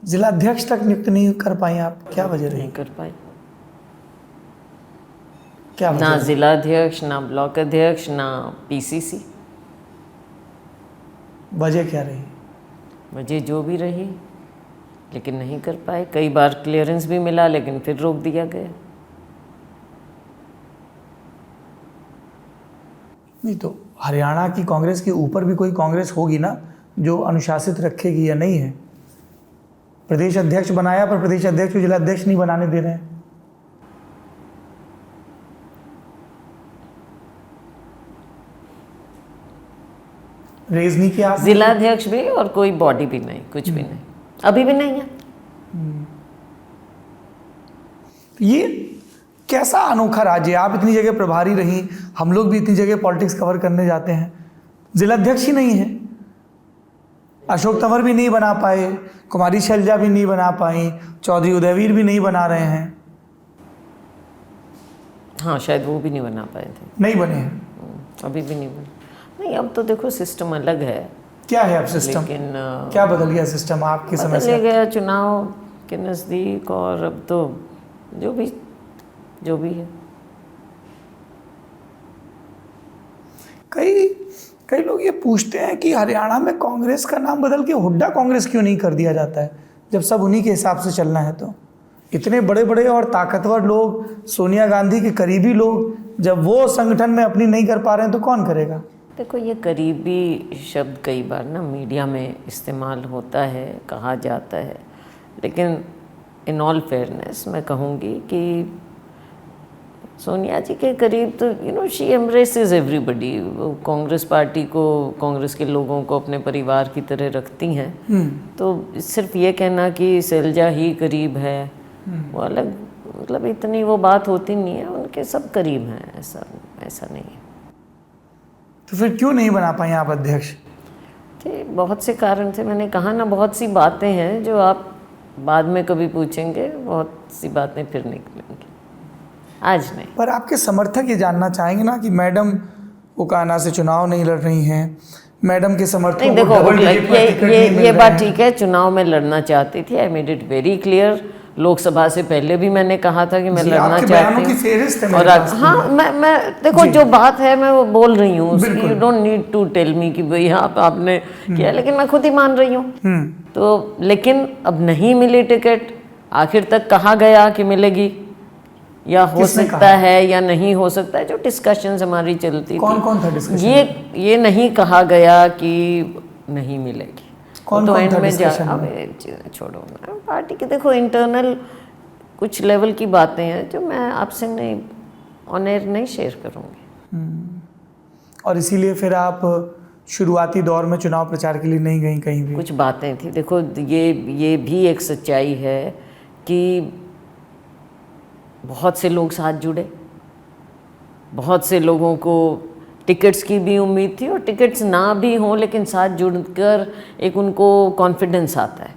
जिलाध्यक्ष तक नियुक्त नहीं कर पाई आप, क्या वजह रही? नहीं कर पाई, क्या वजह ना रही? जिलाध्यक्ष, ना ब्लॉक अध्यक्ष, ना पीसीसी। वजह क्या रही? वजह जो भी रही, लेकिन नहीं कर पाए। कई बार क्लियरेंस भी मिला, लेकिन फिर रोक दिया गया। नहीं तो हरियाणा की कांग्रेस के ऊपर भी कोई कांग्रेस होगी ना जो अनुशासित रखेगी, या नहीं है? प्रदेश अध्यक्ष बनाया, पर प्रदेश अध्यक्ष को जिलाध्यक्ष नहीं बनाने दे रहे हैं। रेज नहीं किया आपने? जिलाध्यक्ष भी और कोई बॉडी भी नहीं, कुछ भी नहीं, अभी भी नहीं है। ये कैसा अनोखा राज्य है? आप इतनी जगह प्रभारी रही, हम लोग भी इतनी जगह पॉलिटिक्स कवर करने जाते हैं, जिलाध्यक्ष ही नहीं है। अशोक तंवर भी नहीं बना पाए, कुमारी शैलजा भी नहीं बना पाई, चौधरी उदयवीर भी नहीं बना रहे हैं। हाँ, शायद वो भी नहीं बना पाए थे, नहीं बने हैं, अभी भी नहीं बने। नहीं, अब तो देखो सिस्टम अलग है। क्या है अब सिस्टम? लेकिन क्या बदल गया सिस्टम आपके समय बदल से? गया चुनाव के नज़दीक, और अब तो जो भी है। कई लोग ये पूछते हैं कि हरियाणा में कांग्रेस का नाम बदल के हुड्डा कांग्रेस क्यों नहीं कर दिया जाता है, जब सब उन्हीं के हिसाब से चलना है। तो इतने बड़े बड़े और ताकतवर लोग, सोनिया गांधी के करीबी लोग, जब वो संगठन में अपनी नहीं कर पा रहे हैं तो कौन करेगा? देखो, ये करीबी शब्द कई बार ना मीडिया में इस्तेमाल होता है, कहा जाता है, लेकिन इन ऑल फेयरनेस मैं कहूँगी कि सोनिया जी के करीब तो शी एम्ब्रेसेस एवरीबडी। वो कांग्रेस पार्टी को, कांग्रेस के लोगों को अपने परिवार की तरह रखती हैं। तो सिर्फ ये कहना कि शैलजा ही करीब है, वो अलग, मतलब इतनी वो बात होती नहीं है, उनके सब करीब हैं, ऐसा नहीं है। तो फिर क्यों नहीं बना पाए आप अध्यक्ष? थे बहुत से कारण थे, मैंने कहा ना, बहुत सी बातें हैं जो आप बाद में कभी पूछेंगे, बहुत सी बातें फिर निकलेंगी, आज नहीं। पर आपके समर्थक ये जानना चाहेंगे ना कि मैडम उकाना से चुनाव नहीं लड़ रही हैं, मैडम के समर्थकों नहीं, देखो, ये बात ठीक है, चुनाव में लड़ना चाहती थी, I made it very clear. Lok Sabha से पहले भी मैंने कहा था कि मैं लड़ना चाहती हूँ। और हाँ, मैं देखो, जो बात है मैं वो बोल रही हूँ, you don't need to tell me कि भाई आपने किया, लेकिन मैं खुद ही मान रही हूँ। तो लेकिन अब नहीं मिली टिकट, आखिर तक कहा गया कि मिलेगी, या हो सकता है या नहीं हो सकता है, जो डिस्कशंस हमारी चलती कौन थी। कौन था डिस्कशन? ये नहीं कहा गया कि नहीं मिलेगी। कौन तो कौन एंड था में डिस्कशन? अब छोड़ो ना, पार्टी के देखो इंटरनल कुछ लेवल की बातें हैं जो मैं आपसे नहीं, ऑन एयर नहीं शेयर करूँगी। और इसीलिए फिर आप शुरुआती दौर में चुनाव प्रचार के लिए नहीं गई कहीं भी? कुछ बातें थी, देखो ये भी एक सच्चाई है कि बहुत से लोग साथ जुड़े, बहुत से लोगों को टिकट्स की भी उम्मीद थी, और टिकट्स ना भी हों लेकिन साथ जुड़कर एक उनको कॉन्फिडेंस आता है,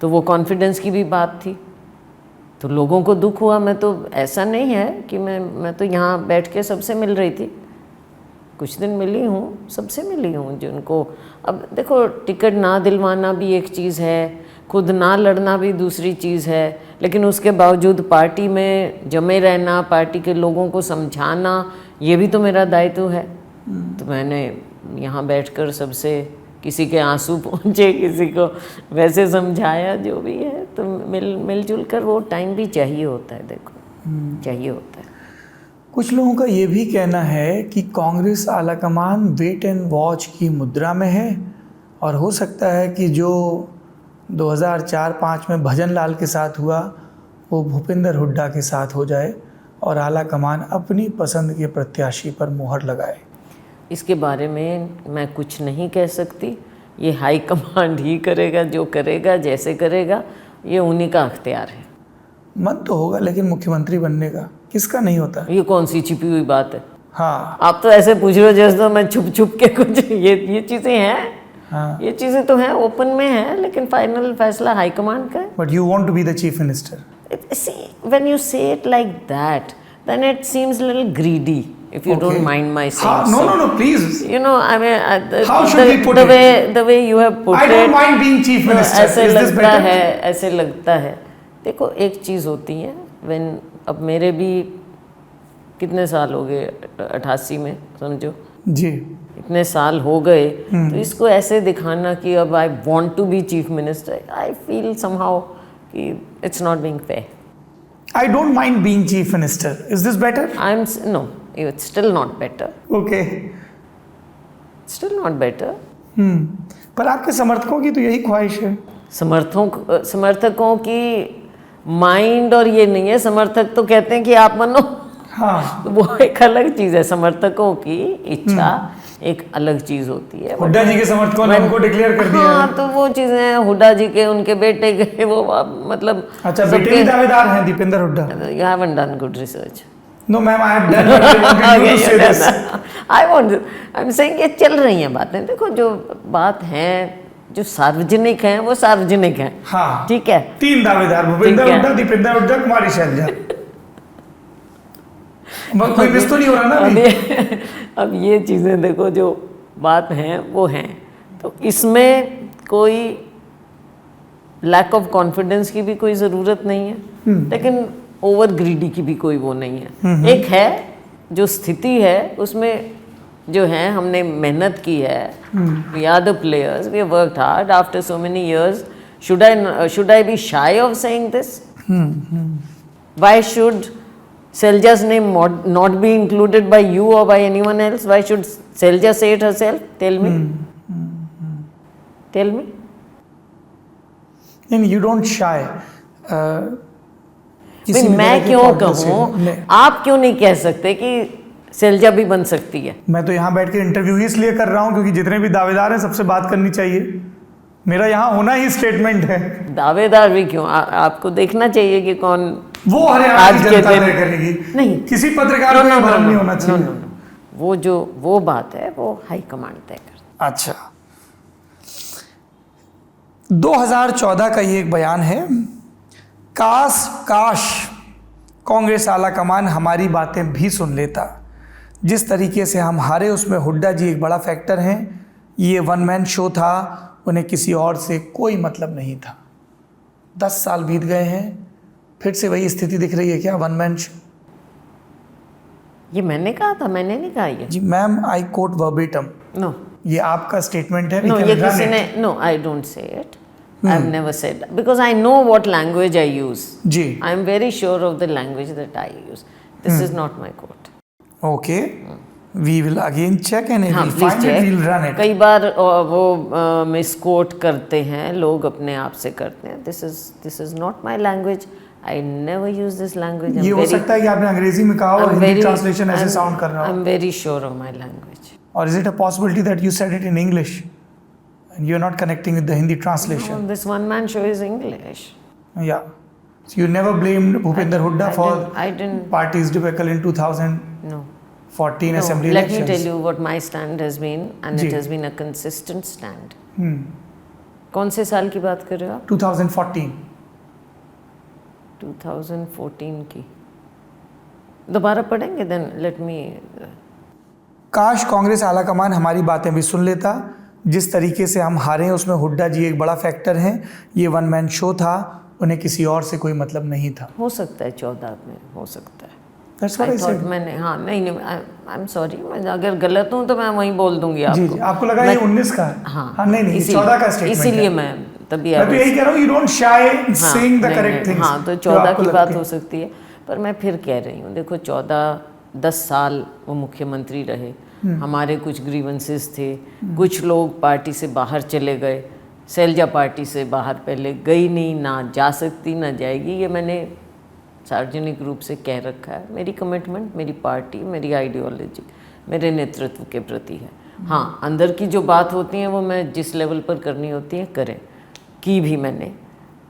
तो वो कॉन्फिडेंस की भी बात थी। तो लोगों को दुख हुआ। मैं तो, ऐसा नहीं है कि मैं तो यहाँ बैठ के सबसे मिल रही थी, कुछ दिन मिली हूँ, सबसे मिली हूँ जिनको, अब देखो टिकट ना दिलवाना भी एक चीज़ है, खुद ना लड़ना भी दूसरी चीज़ है, लेकिन उसके बावजूद पार्टी में जमे रहना, पार्टी के लोगों को समझाना, ये भी तो मेरा दायित्व है। तो मैंने यहाँ बैठकर सबसे, किसी के आंसू पहुँचे, किसी को वैसे समझाया, जो भी है, तो मिलजुल कर वो टाइम भी चाहिए होता है, देखो चाहिए होता है। कुछ लोगों का ये भी कहना है कि कांग्रेस आलाकमान वेट एंड वॉच की मुद्रा में है और हो सकता है कि जो 2004-05 में भजन लाल के साथ हुआ वो भूपेंद्र हुड्डा के साथ हो जाए और आलाकमान अपनी पसंद के प्रत्याशी पर मुहर लगाए। इसके बारे में मैं कुछ नहीं कह सकती, ये हाई कमांड ही करेगा, जो करेगा, जैसे करेगा, ये उन्हीं का अख्तियार है। मन तो होगा लेकिन मुख्यमंत्री बनने का किसका नहीं होता? ये कौन सी छिपी हुई बात है? हाँ, आप तो ऐसे पूछ रहे हो जैसे तो मैं छुप छुप के कुछ, ये चीज़ें हैं, हाँ। ये चीज़ें तो हैं, ओपन में है, लेकिन फाइनल फैसला हाईकमांड का है। But you want to be the chief minister. See, when you say it like that, then it seems a little greedy, if you don't mind my saying so. No, please. You know, I mean, How should we put it? the way you have put it. I don't mind being chief minister. ऐसे Is this लगता better? है, ऐसे लगता है। देखो, एक चीज़ होती है, when अब मेरे भी कितने साल हो गए, 88 में समझो जी, इतने साल हो गए, तो इसको ऐसे दिखाना कि अब I want to be chief minister, I feel somehow कि it's not being fair. I don't mind being chief minister. Is this better? No, it's still not better. Okay. Still not better. पर आपके समर्थकों की तो यही ख्वाहिश है। समर्थकों की माइंड और ये नहीं है, समर्थक तो कहते हैं कि आप बनो, हाँ, वो एक अलग चीज़ है। समर्थकों की इच्छा एक अलग चीज़ होती है। हुड्डा जी के समर्थकों ने उनको डिक्लेयर कर दिया। हाँ, तो वो चीज़ें हुड्डा जी के, उनके बेटे के, वो मतलब अच्छा, बेटे भी दावेदार हैं Dipendra Hooda. You haven't done good research. No ma'am, I have done. I wanted you to say this. I'm saying ये चल रही हैं बातें। देखो, जो बात है, जो सार्वजनिक हैं, वो सार्वजनिक हैं। हाँ, ठीक है। 3 दावेदार, भूपेंद्र हुड्डा, दीपेंद्र हुड्डा, कुमारी शैलजा। कोई मिस तो नहीं हो रहा ना अभी? अब ये चीज़ें देखो, जो बात हैं वो हैं, तो इसमें कोई लैक ऑफ कॉन्फिडेंस की भी कोई ज़रूरत नहीं है, लेकिन ओवर ग्रीडी की भी कोई वो नहीं है। एक है जो स्थिति है, उसमें जो है हमने मेहनत की है, we are the players, we have worked hard after so many years. Should I be shy of saying this? Why should Selja's name not be included by you or by anyone else? Why should Selja say it herself? Tell me. Tell me. And you don't shy. भाई मैं क्यों कहूँ, आप क्यों नहीं कह सकते कि सेल्जा भी बन सकती है? मैं तो यहाँ बैठ के इंटरव्यू ही इसलिए कर रहा हूँ क्योंकि जितने भी दावेदार हैं सबसे बात करनी चाहिए। मेरा यहाँ होना ही स्टेटमेंट है। दावेदार भी क्यों, आपको देखना चाहिए कि कौन वो हरियाणा की जनता तय करेगी। नहीं, किसी पत्रकार को ये भ्रम नहीं होना चाहिए। वो बात है, वो हाई कमांड तय करती। अच्छा, 2014 का ये एक बयान है, काश कांग्रेस आला कमान हमारी बातें भी सुन लेता। जिस तरीके से हम हारे उसमें हुड्डा जी एक बड़ा फैक्टर हैं। ये वन मैन शो था, उन्हें किसी और से कोई मतलब नहीं था। 10 साल बीत गए हैं, फिर से वही स्थिति दिख रही है क्या? One man show. ये मैंने कहा था? मैंने नहीं कहा ये। जी ma'am, I quote verbatim. No, ये आपका स्टेटमेंट है। नो, ये किसी ने, no, I don't say it, I have never said, because I know what language I use. जी, I am very sure of the language that I use. This is not my quote. Okay, we will again check and we find it, we will run it. कई बार वो misquote करते हैं लोग, अपने आप से करते हैं। This is not my language, I never use this language. ये हो सकता है कि आपने अंग्रेजी में कहा और हिंदी ट्रांसलेशन ऐसे साउंड कर रहा हो। I am very sure of my language. और is it a possibility that you said it in English and you are not connecting with the Hindi translation? This one man show is English. Yeah, so you never blamed Bhupinder Hooda for I didn't party's debacle in 2014 no assembly let elections. me tell you what my stand has been, and it has been a consistent stand. कौन से साल की बात कर रहे हो आप? 2014। 2014 की दोबारा पढ़ेंगे? देन लेट मी काश कांग्रेस आलाकमान हमारी बातें भी सुन लेता। जिस तरीके से हम हारे हैं उसमें हुड्डा जी एक बड़ा फैक्टर हैं। ये वन मैन शो था, उन्हें किसी और से कोई मतलब नहीं था। हो सकता है 14 में, हो सकता है। That's what I said. मैंने हाँ नहीं आई एम सॉरी, मैं अगर गलत हूँ तो मैं वहीं बोल दूंगी आपको। जी, आपको लगा ये 19 का है? हाँ नहीं 14 का स्टेटमेंट है। इसीलिए मैं तभी मैं तो यही कह रहा हूँ, you don't shy saying the correct things। हाँ तो 14 की बात हो सकती है, पर मैं फिर कह रही हूँ देखो 10 साल वो मुख्यमंत्री रहे, हमारे कुछ ग्रीवेंसेस थे, कुछ लोग पार्टी से बाहर चले गए। शैलजा पार्टी से बाहर पहले गई नहीं, ना जा सकती ना जाएगी, ये मैंने सार्वजनिक रूप से कह रखा है। मेरी कमिटमेंट मेरी पार्टी, मेरी आइडियोलॉजी, मेरे नेतृत्व के प्रति है। हाँ, अंदर की जो बात होती है वो मैं जिस लेवल पर करनी होती है करें, की भी मैंने।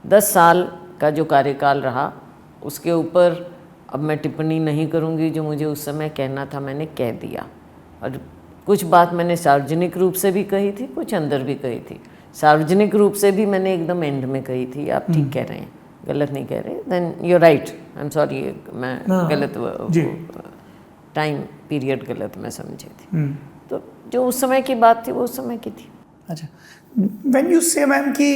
10 साल का जो कार्यकाल रहा उसके ऊपर अब मैं टिप्पणी नहीं करूँगी। जो मुझे उस समय कहना था मैंने कह दिया, और कुछ बात मैंने सार्वजनिक रूप से भी कही थी, कुछ अंदर भी कही थी। सार्वजनिक रूप से भी मैंने एकदम एंड में कही थी, आप ठीक कह रहे हैं, गलत नहीं कह रहे, then you right, I am sorry, मैं गलत टाइम पीरियड गलत मैं समझी थी। तो जो उस समय की बात थी वो उस समय की थी। अच्छा, व्हेन यू से मैम कि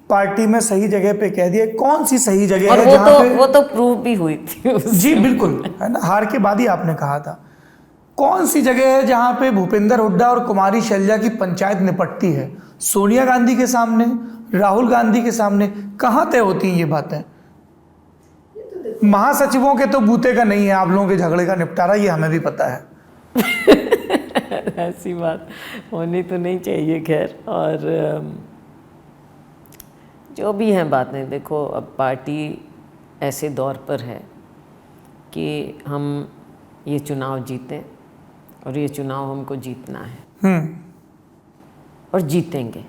पार्टी में सही जगह पे कह दिया, कौन सी सही जगह और है? वो तो प्रूव भी हुई थी जी बिल्कुल, है ना, हार के बाद ही आपने कहा था। कौन सी जगह है जहां पे भूपेंद्र हुड्डा और कुमारी शैलजा की पंचायत निपटती है? सोनिया गांधी के सामने, राहुल गांधी के सामने कहाँ तय होती हैं ये बातें? महासचिवों के तो बूते का नहीं है आप लोगों के झगड़े का निपटारा, ये हमें भी पता है। ऐसी बात होनी तो नहीं चाहिए, खैर। और जो भी हैं बातें, देखो अब पार्टी ऐसे दौर पर है कि हम ये चुनाव जीतें, और ये चुनाव हमको जीतना है और जीतेंगे।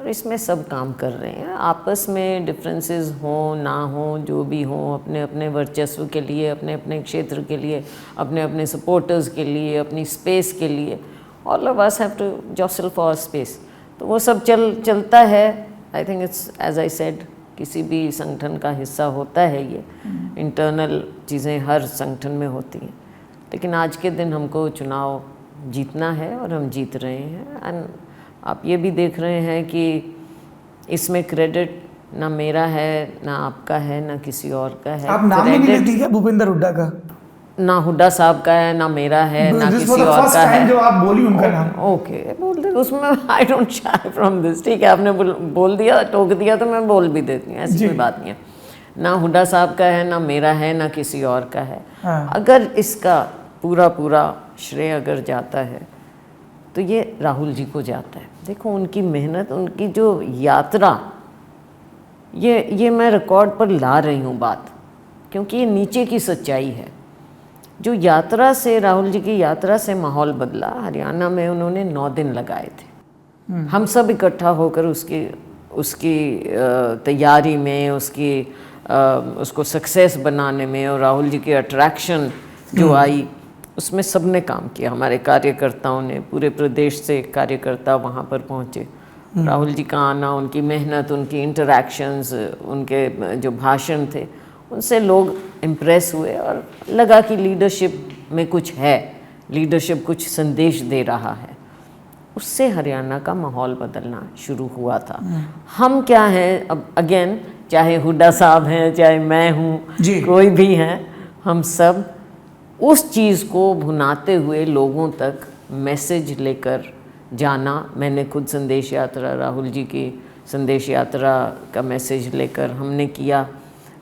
और इसमें सब काम कर रहे हैं, आपस में डिफरेंसेस हो ना हो, जो भी हो, अपने अपने वर्चस्व के लिए, अपने अपने क्षेत्र के लिए, अपने अपने सपोर्टर्स के लिए, अपनी स्पेस के लिए, all of us have to jostle for space. तो वो सब चलता है। I think it's as I said, किसी भी संगठन का हिस्सा होता है ये, इंटरनल चीज़ें हर संगठन में होती हैं। लेकिन आज के दिन हमको चुनाव जीतना है और हम जीत रहे हैं। एंड आप ये भी देख रहे हैं कि इसमें क्रेडिट ना मेरा है, ना आपका है, ना किसी और का है। आप नाम ही नहीं लेती क्या भूपेंद्र हुड्डा का? ना हुड्डा साहब का है, ना मेरा है, ना किसी और का है। जो आप बोली उनका नाम। ओके, बोल दे, उसमें I don't shy from this. ठीक है, आपने बोल दिया, टोक दिया तो मैं बोल भी देती हूँ, ऐसी कोई बात नहीं है। ना हुड्डा साहब का है, ना मेरा है, ना किसी और का है। अगर इसका पूरा श्रेय अगर जाता है तो ये राहुल जी को जाता है। देखो उनकी मेहनत, उनकी जो यात्रा, ये मैं रिकॉर्ड पर ला रही हूँ बात, क्योंकि ये नीचे की सच्चाई है। जो यात्रा से, राहुल जी की यात्रा से माहौल बदला। हरियाणा में उन्होंने 9 दिन लगाए थे। हम सब इकट्ठा होकर उसकी तैयारी में, उसको सक्सेस बनाने में, और राहुल जी की अट्रैक्शन जो आई उसमें सबने काम किया। हमारे कार्यकर्ताओं ने, पूरे प्रदेश से कार्यकर्ता वहाँ पर पहुँचे। राहुल जी का आना, उनकी मेहनत, उनकी इंटरैक्शंस, उनके जो भाषण थे, उनसे लोग इम्प्रेस हुए और लगा कि लीडरशिप में कुछ है, लीडरशिप कुछ संदेश दे रहा है। उससे हरियाणा का माहौल बदलना शुरू हुआ था। हम क्या हैं अब, अगेन, चाहे हुड्डा साहब हैं, चाहे मैं हूँ, कोई भी हैं, हम सब उस चीज़ को भुनाते हुए लोगों तक मैसेज लेकर जाना। मैंने खुद संदेश यात्रा, राहुल जी की संदेश यात्रा का मैसेज लेकर हमने किया,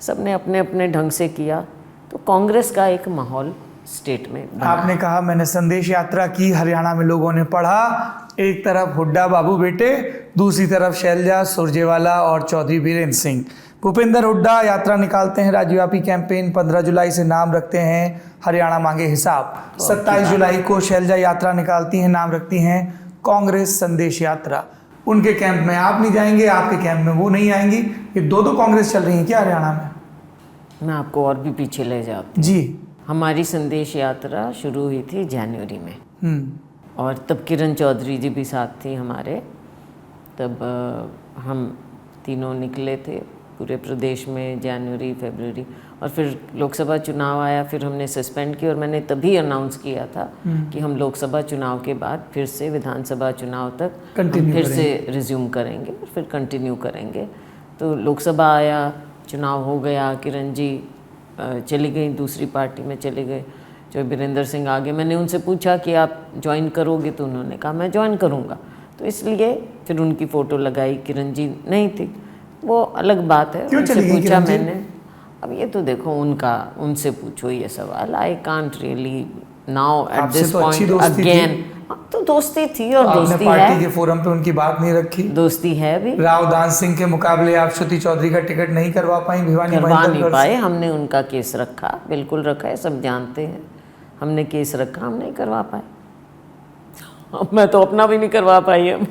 सबने अपने अपने ढंग से किया। तो कांग्रेस का एक माहौल स्टेट में बना। आपने कहा मैंने संदेश यात्रा की, हरियाणा में लोगों ने पढ़ा, एक तरफ हुड्डा बाबू बेटे, दूसरी तरफ शैलजा, सुरजेवाला और चौधरी बीरेंद्र सिंह। भूपेंद्र हुड्डा यात्रा निकालते हैं, राज्यव्यापी कैंपेन, 15 जुलाई से नाम रखते हैं हरियाणा मांगे हिसाब। 27 जुलाई को शैलजा यात्रा निकालती हैं, नाम रखती हैं कांग्रेस संदेश यात्रा। उनके कैंप में आप नहीं जाएंगे, आपके कैंप में वो नहीं आएंगी। ये दो कांग्रेस चल रही हैं क्या हरियाणा में? मैं आपको और भी पीछे ले जाती हूँ। जी, हमारी संदेश यात्रा शुरू हुई थी जनवरी में, और तब किरण चौधरी जी भी साथ थी हमारे। तब हम तीनों निकले थे पूरे प्रदेश में जनवरी फरवरी, और फिर लोकसभा चुनाव आया, फिर हमने सस्पेंड किया और मैंने तभी अनाउंस किया था कि हम लोकसभा चुनाव के बाद फिर से विधानसभा चुनाव तक हम फिर से रिज्यूम करेंगे और फिर कंटिन्यू करेंगे। तो लोकसभा आया, चुनाव हो गया, किरण जी चली गई, दूसरी पार्टी में चले गए, जो बीरेंद्र सिंह आगे। मैंने उनसे पूछा कि आप ज्वाइन करोगे, तो उन्होंने कहा मैं ज्वाइन करूँगा। तो इसलिए फिर उनकी फ़ोटो लगाई, किरण जी नहीं थी, वो अलग बात है। उनसे पूछा मैंने, अब ये तो देखो उनसे पूछो ये सवाल। I can't really now at this point again. तो दोस्ती थी और दोस्ती है। पार्टी के फोरम पे उनकी बात नहीं रखी, दोस्ती है भी। राव दान सिंह के मुकाबले आप श्रुति चौधरी का टिकट नहीं करवा पाई, करवा नहीं पाए। हमने उनका केस रखा, बिल्कुल रखा है, सब जानते हैं। हमने केस रखा, हम नहीं करवा पाए। अब मैं तो अपना भी नहीं करवा पाई अब।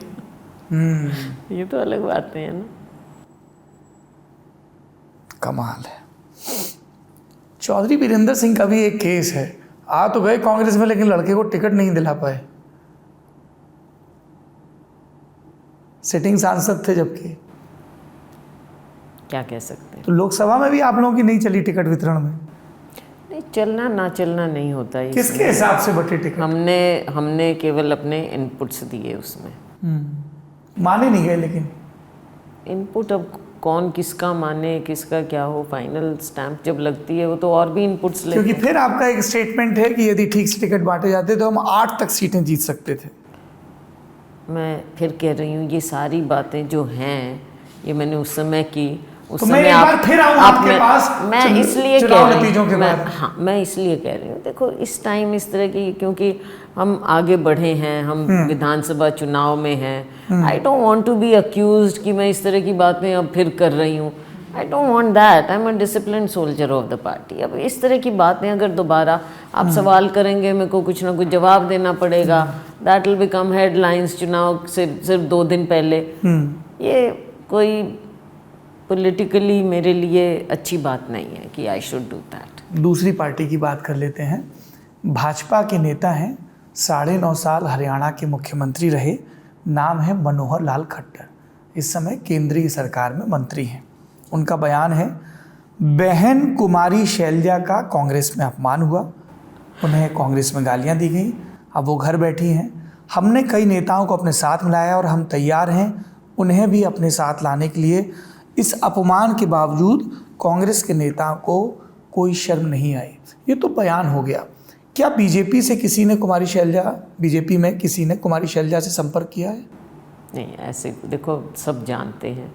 ये तो अलग बातें हैं ना। कमाल है। चौधरी बीरेंद्र सिंह का भी एक केस है, आ तो गए कांग्रेस में लेकिन लड़के को टिकट नहीं दिला पाए। सिटिंग सांसद थे जबकि। क्या कह सकते हैं। तो लोकसभा में भी आप लोगों की नहीं चली टिकट वितरण में? नहीं, चलना ना चलना नहीं होता है। किसके हिसाब से बटे टिकट? हमने केवल अपने इनपुट्स दिए उसमें। माने नहीं गए, लेकिन इनपुट अब कौन किसका माने, किसका क्या हो, फाइनल स्टैंप जब लगती है वो तो और भी इनपुट्स लेते हैं। क्योंकि फिर आपका एक स्टेटमेंट है कि यदि ठीक से टिकट बांटे जाते तो हम 8 तक सीटें जीत सकते थे। मैं फिर कह रही हूँ, ये सारी बातें जो हैं ये मैंने उस समय की। उस तो समय मैं एक बार फिर आऊँ आपके पास मैं इसलिए कह चुनाव रही नतीजों के बाद। हाँ, मैं इसलिए कह रही हूँ, देखो इस टाइम इस तरह की, क्योंकि हम आगे बढ़े हैं, हम विधानसभा चुनाव में हैं। I don't want to be accused कि मैं इस तरह की बातें अब फिर कर रही हूँ। आई don't want that. I am a disciplined soldier of the party. अब इस तरह की बातें अगर दोबारा आप सवाल करेंगे, मेरे को कुछ ना कुछ जवाब देना पड़ेगा। दैट विल बिकम हेडलाइंस चुनाव से सिर्फ 2 दिन पहले। ये कोई पॉलिटिकली मेरे लिए अच्छी बात नहीं है कि आई शुड डू दैट। दूसरी पार्टी की बात कर लेते हैं। भाजपा के नेता हैं, 9.5 साल हरियाणा के मुख्यमंत्री रहे, नाम है मनोहर लाल खट्टर। इस समय केंद्रीय सरकार में मंत्री हैं। उनका बयान है, बहन कुमारी शैलजा का कांग्रेस में अपमान हुआ, उन्हें कांग्रेस में गालियां दी गई, अब वो घर बैठी हैं। हमने कई नेताओं को अपने साथ मिलाया और हम तैयार हैं उन्हें भी अपने साथ लाने के लिए। इस अपमान के बावजूद कांग्रेस के नेताओं को कोई शर्म नहीं आई। ये तो बयान हो गया। क्या बीजेपी से किसी ने बीजेपी में किसी ने कुमारी शैलजा से संपर्क किया है? नहीं, ऐसे देखो सब जानते हैं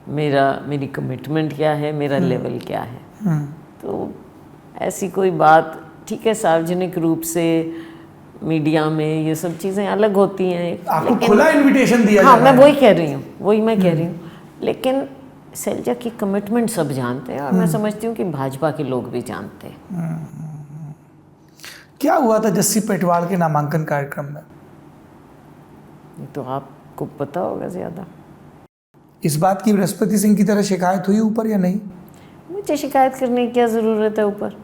मेरी कमिटमेंट क्या है, मेरा लेवल क्या है। तो ऐसी कोई बात, ठीक है, सार्वजनिक रूप से मीडिया में ये सब चीज़ें अलग होती हैं। आपको खुला इनविटेशन दिया? हाँ, मैं वही कह रही हूँ। लेकिन शैलजा की कमिटमेंट सब जानते हैं और मैं समझती हूँ कि भाजपा के लोग भी जानते हैं। क्या हुआ था जस्सी पेटवाल के नामांकन कार्यक्रम में? तो आपको पता होगा ज़्यादा। इस बात की बृहस्पति सिंह की तरह शिकायत हुई ऊपर या नहीं? मुझे शिकायत करने की क्या ज़रूरत है ऊपर?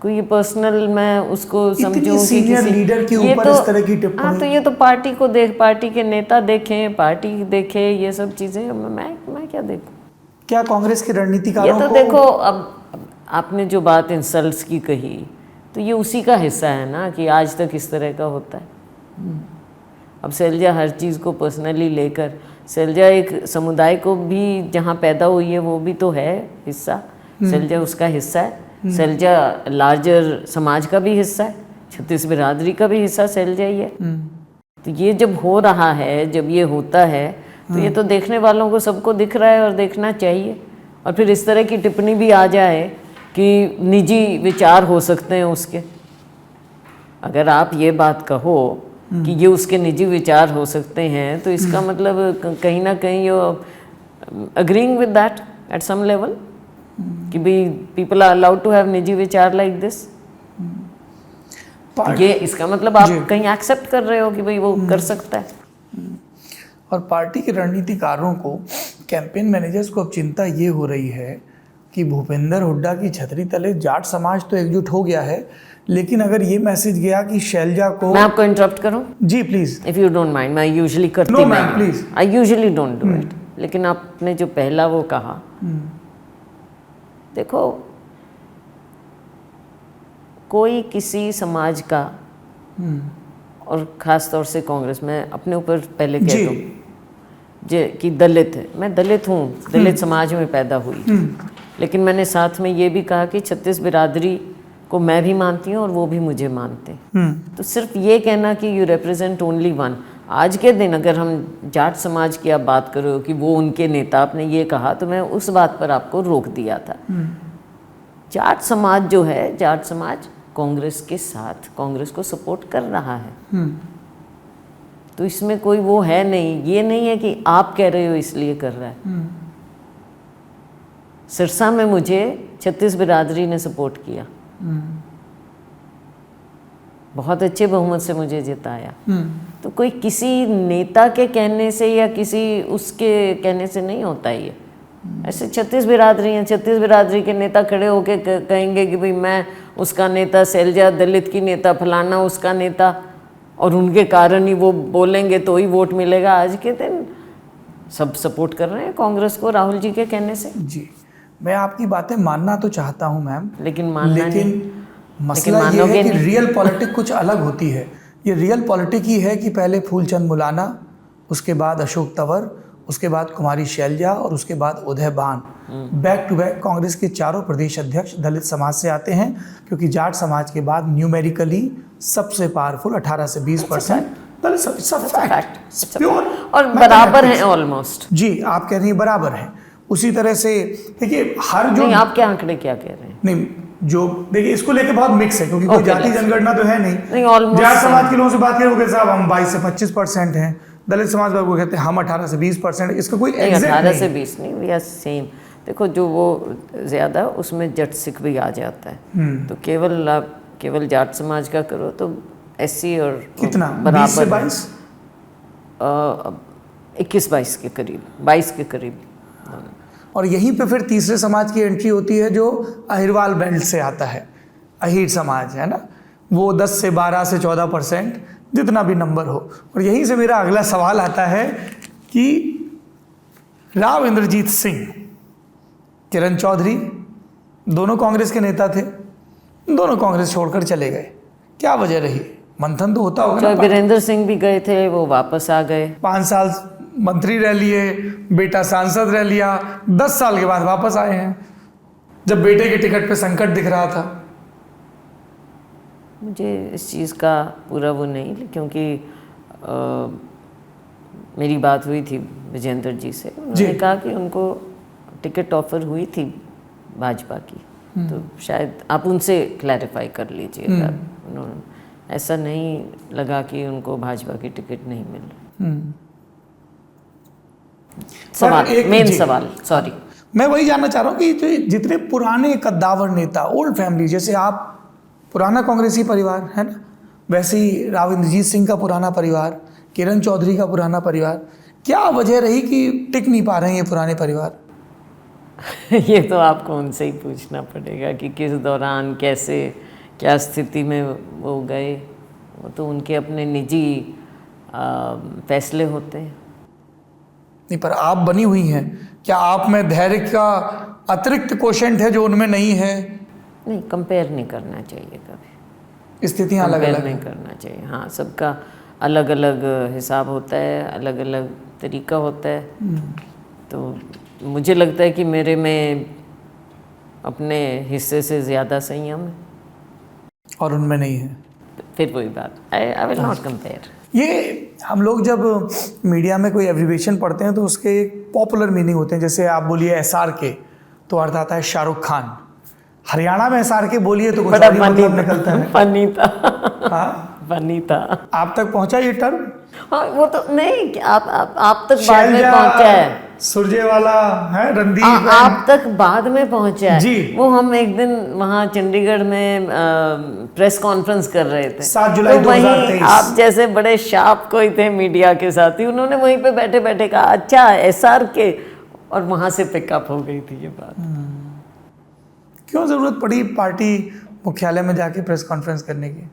कोई पर्सनल मैं उसको समझूं कि सीनियर लीडर के ऊपर इस तरह की टिप्पणी? हाँ, तो ये तो पार्टी के नेता देखें, पार्टी देखे, ये सब चीज़ें मैं क्या देखूं? क्या कांग्रेस के रणनीतिकारों ये तो देखो, अब आपने जो बात इंसल्ट्स की कही, तो ये उसी का हिस्सा है ना कि आज तक इस तरह का होता है। अब शैलजा हर चीज़ को पर्सनली लेकर, शैलजा एक समुदाय को भी जहाँ पैदा हुई है वो भी तो है हिस्सा। शैलजा उसका हिस्सा है। शैलजा लार्जर समाज का भी हिस्सा है, छत्तीस बिरादरी का भी हिस्सा शैलजा ही है। तो ये जब हो रहा है, जब ये होता है, तो ये तो देखने वालों को सबको दिख रहा है और देखना चाहिए। और फिर इस तरह की टिप्पणी भी आ जाए कि निजी विचार हो सकते हैं उसके। अगर आप ये बात कहो कि ये उसके निजी विचार हो सकते हैं, तो इसका मतलब कहीं ना कहीं you agreeing with that at some level कि भाई people are allowed to have निजी विचार लाइक दिस। ये इसका मतलब आप कहीं एक्सेप्ट कर रहे हो कि भाई वो कर सकता है। और पार्टी के रणनीतिकारों को, कैंपेन मैनेजर्स को अब चिंता ये हो रही है कि भूपेंद्र हुड्डा की छतरी तले जाट समाज तो एकजुट हो गया है, लेकिन अगर ये मैसेज गया कि शैलजा को। मैं आपको इंटरप्ट करूं? जी please. If you don't mind, मैं यूजुअली करती नहीं। No ma'am please. I usually don't do it, लेकिन आपने जो पहला वो कहा, देखो कोई किसी समाज का, और ख़ास तौर से कांग्रेस, मैं अपने ऊपर पहले कह दूँ कि दलित है, मैं दलित हूँ, दलित समाज में पैदा हुई, लेकिन मैंने साथ में ये भी कहा कि 36 बिरादरी को मैं भी मानती हूँ और वो भी मुझे मानते हैं। तो सिर्फ ये कहना कि यू रिप्रेजेंट ओनली वन, आज के दिन अगर हम जाट समाज की आप बात करो कि वो उनके नेता, आपने ये कहा तो मैं उस बात पर आपको रोक दिया था। जाट समाज जो है, जाट समाज कांग्रेस के साथ, कांग्रेस को सपोर्ट कर रहा है, तो इसमें कोई वो है नहीं, ये नहीं है कि आप कह रहे हो इसलिए कर रहा है। सिरसा में मुझे 36 बिरादरी ने सपोर्ट किया, बहुत अच्छे बहुमत से मुझे जिताया। तो कोई किसी नेता के कहने से या किसी उसके कहने से नहीं होता ये। ऐसे 36 बिरादरी हैं, 36 बिरादरी के नेता खड़े होके कहेंगे कि भाई मैं उसका नेता, शैलजा दलित की नेता, फलाना उसका नेता, और उनके कारण ही वो बोलेंगे तो ही वोट मिलेगा। आज के दिन सब सपोर्ट कर रहे हैं कांग्रेस को राहुल जी के कहने से। जी, मैं आपकी बातें मानना तो चाहता हूं मैम, लेकिन मानना नहीं। मसला ये है कि रियल पॉलिटिक कुछ अलग होती है। ये रियल पॉलिटिक ही है कि पहले फूलचंद मुलाना, उसके बाद अशोक तंवर, उसके बाद कुमारी शैलजा और उसके बाद उदय भान, बैक टू बैक कांग्रेस के चारों प्रदेश अध्यक्ष दलित समाज से आते हैं, क्योंकि जाट समाज के बाद न्यूमेरिकली सबसे पावरफुल 18 से 20% दलित सब फैक्ट प्योर और बराबर हैं ऑलमोस्ट। जी, आप कह रही हैं बराबर हैं। उसी तरह से देखिए हर जो नहीं, आपके आंकड़े क्या कह रहे हैं? नहीं, जो देखिए इसको लेके बहुत मिक्स है, क्योंकि कोई जाति जनगणना तो है नहीं। ऑलमोस्ट जाट समाज के लोगों से बात करें, वो कहते साहब हम 22 से 25% हैं। दलित समाज वाले कहते हैं हम 18 से 20%। इसका कोई एग्जैक्ट 18 से 20 नहीं, वी आर सेम। देखो जो वो ज़्यादा, उसमें जट सिख भी आ जाता है। तो केवल आप केवल जाट समाज का करो तो SC और कितना बराबर 20 से 22, 21-22 के करीब, 22 के करीब। और यहीं पे फिर तीसरे समाज की एंट्री होती है जो अहिरवाल बेल्ट से आता है। अहीर समाज है ना, वो 10 से 12 से 14%, जितना भी नंबर हो। और यहीं से मेरा अगला सवाल आता है कि राव इंद्रजीत सिंह, किरण चौधरी, दोनों कांग्रेस के नेता थे, दोनों कांग्रेस छोड़कर चले गए। क्या वजह रही? मंथन तो होता होगा ना। वीरेंद्र सिंह भी गए थे, वो वापस आ गए। 5 साल मंत्री रह लिए, बेटा सांसद रह लिया, 10 साल के बाद वापस आए हैं, जब बेटे के टिकट पे संकट दिख रहा था। मुझे इस चीज़ का पूरा वो नहीं, क्योंकि मेरी बात हुई थी विजेंद्र जी से, उन्होंने कहा कि उनको टिकट ऑफर हुई थी भाजपा की, तो शायद आप उनसे क्लैरिफाई कर लीजिएगा। उन्होंने ऐसा नहीं लगा कि उनको भाजपा की टिकट नहीं मिल रही। सवाल, मेन सवाल, सॉरी, मैं वही जानना चाह रहा हूँ कि जितने पुराने कद्दावर नेता, ओल्ड फैमिली, जैसे आप पुराना कांग्रेसी परिवार है ना, वैसे ही राव इंद्रजीत सिंह का पुराना परिवार, किरण चौधरी का पुराना परिवार, क्या वजह रही कि टिक नहीं पा रहे हैं ये पुराने परिवार? ये तो आपको उनसे ही पूछना पड़ेगा कि किस दौरान, कैसे, क्या स्थिति में वो गए। वो तो उनके अपने निजी फैसले होते हैं। नहीं, पर आप बनी हुई हैं, क्या आप में धैर्य का अतिरिक्त क्वोशेंट है जो उनमें नहीं है? नहीं, कंपेयर नहीं करना चाहिए कभी, स्थितियाँ अलग अलग नहीं करना चाहिए। हाँ, सबका अलग अलग हिसाब होता है, अलग अलग तरीका होता है। तो मुझे लगता है कि मेरे में अपने हिस्से से ज़्यादा संयम है और उनमें नहीं है। फिर वही बात, आई विल नॉट कंपेयर। ये हम लोग जब मीडिया में कोई एब्रिविएशन पढ़ते हैं तो उसके एक पॉपुलर मीनिंग होते हैं। जैसे आप बोलिए SRK तो अर्थ आता है शाहरुख खान। हरियाणा में SRK बोलिए तो कुछ और ही मतलब निकलता है। फनी था। हाँ, फनी था। आप तक पहुंचा ये टर्म? हाँ, वो तो नहीं, आप तक बाद में पहुंचा है। सुरजेवाला है, रणदीप आप तक बाद में पहुंचा है जी। वो हम एक दिन वहाँ चंडीगढ़ में प्रेस कॉन्फ्रेंस कर रहे थे, 7 जुलाई तो वहीं 2023। आप जैसे बड़े शार्प कोई थे मीडिया के साथी, उन्होंने वहीं पे बैठे बैठे कहा अच्छा SRK, और वहाँ से पिकअप हो गई थी ये बात। क्यों जरूरत पड़ी पार्टी मुख्यालय में जाके प्रेस कॉन्फ्रेंस करने की?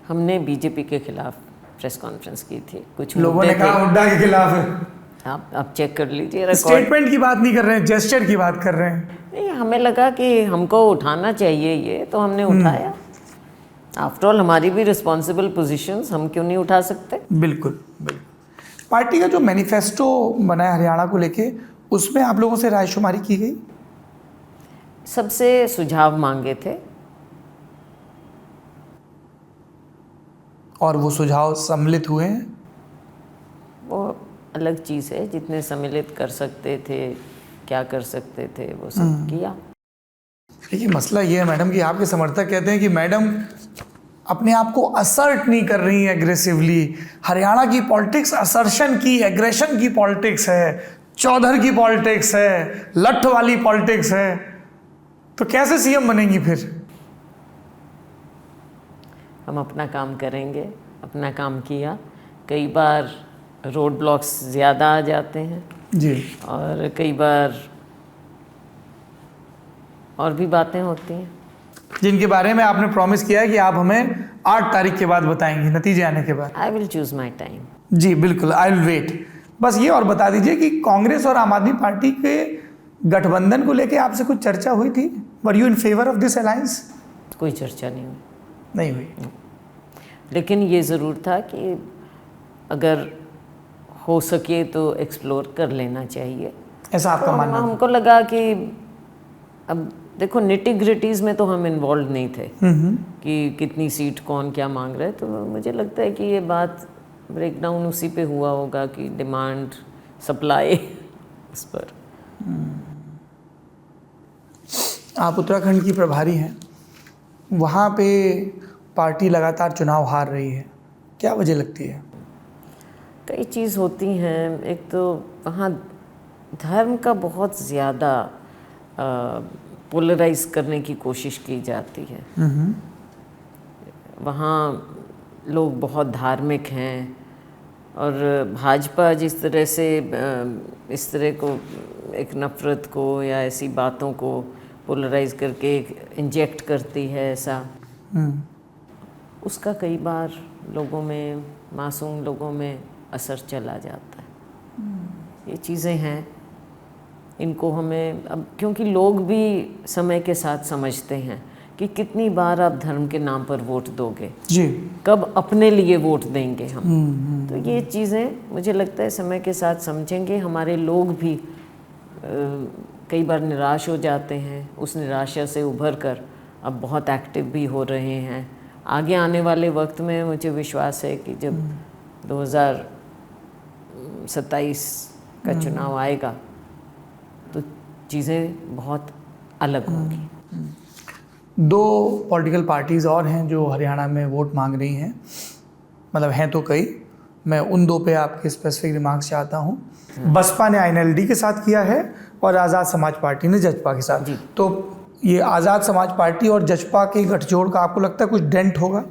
हमने BJP के खिलाफ प्रेस कॉन्फ्रेंस की थी। कुछ लोगों ने कहा हुड्डा के खिलाफ है। आप चेक कर लीजिए रिकॉर्ड। स्टेटमेंट की बात नहीं कर रहे हैं, जेस्चर की बात कर रहे हैं। नहीं, हमें लगा कि हमको उठाना चाहिए ये, तो हमने उठाया। आफ्टर ऑल हमारी भी रिस्पॉन्सिबल पोजीशंस, हम क्यों नहीं उठा सकते? बिल्कुल बिल्कुल। पार्टी का जो मैनिफेस्टो बना है हरियाणा को लेके, उसमें आप लोगों से रायशुमारी की गई? सबसे सुझाव मांगे थे और वो सुझाव सम्मिलित हुए हैं? वो अलग चीज़ है, जितने सम्मिलित कर सकते थे, क्या कर सकते थे, वो सब किया। देखिए मसला ये है मैडम कि आपके समर्थक कहते हैं कि मैडम अपने आप को असर्ट नहीं कर रही हैं एग्रेसिवली। हरियाणा की पॉलिटिक्स असर्शन की, एग्रेशन की पॉलिटिक्स है, चौधर की पॉलिटिक्स है, लठ वाली पॉलिटिक्स है। तो कैसे सीएम बनेंगी फिर? हम अपना काम करेंगे, अपना काम किया। कई बार रोड ब्लॉक्स ज़्यादा आ जाते हैं जी। और कई बार और भी बातें होती हैं जिनके बारे में आपने प्रॉमिस किया है कि आप हमें 8 तारीख के बाद बताएंगे, नतीजे आने के बाद। I will choose my time. जी बिल्कुल, आई विल वेट। बस ये और बता दीजिए कि कांग्रेस और आम आदमी पार्टी के गठबंधन को लेके आपसे कुछ चर्चा हुई थी? Were you in favour of this alliance? कोई चर्चा नहीं हुई। नहीं हुई। लेकिन ये ज़रूर था कि अगर हो सके तो एक्सप्लोर कर लेना चाहिए। ऐसा आपका तो मानना है? हमको लगा कि अब देखो निटी ग्रिटीज़ में तो हम इन्वॉल्व नहीं थे कि कितनी सीट कौन क्या मांग रहा है। तो मुझे लगता है कि ये बात ब्रेकडाउन उसी पे हुआ होगा कि डिमांड सप्लाई उस पर। आप उत्तराखंड की प्रभारी हैं, वहाँ पे पार्टी लगातार चुनाव हार रही है, क्या वजह लगती है? कई चीज़ होती हैं। एक तो वहाँ धर्म का बहुत ज़्यादा पोलराइज करने की कोशिश की जाती है। वहाँ लोग बहुत धार्मिक हैं और भाजपा जिस तरह से इस तरह को एक नफ़रत को या ऐसी बातों को पोलराइज करके इंजेक्ट करती है, ऐसा उसका कई बार लोगों में, मासूम लोगों में असर चला जाता है। ये चीज़ें हैं, इनको हमें अब, क्योंकि लोग भी समय के साथ समझते हैं कि कितनी बार आप धर्म के नाम पर वोट दोगे, जी, कब अपने लिए वोट देंगे हम। तो ये चीज़ें मुझे लगता है समय के साथ समझेंगे। हमारे लोग भी कई बार निराश हो जाते हैं, उस निराशा से उभर कर अब बहुत एक्टिव भी हो रहे हैं। आगे आने वाले वक्त में मुझे विश्वास है कि जब 2027 का चुनाव आएगा तो चीज़ें बहुत अलग होंगी। 2 पॉलिटिकल पार्टीज़ और हैं जो हरियाणा में वोट मांग रही हैं, मतलब हैं तो कई। मैं उन 2 पे आपके स्पेसिफिक रिमार्क्स चाहता हूँ। बसपा ने आईएनएलडी के साथ किया है और आज़ाद समाज पार्टी ने जजपा के साथ। तो ये आज़ाद समाज पार्टी और जजपा के गठजोड़ का आपको लगता है कुछ डेंट होगा?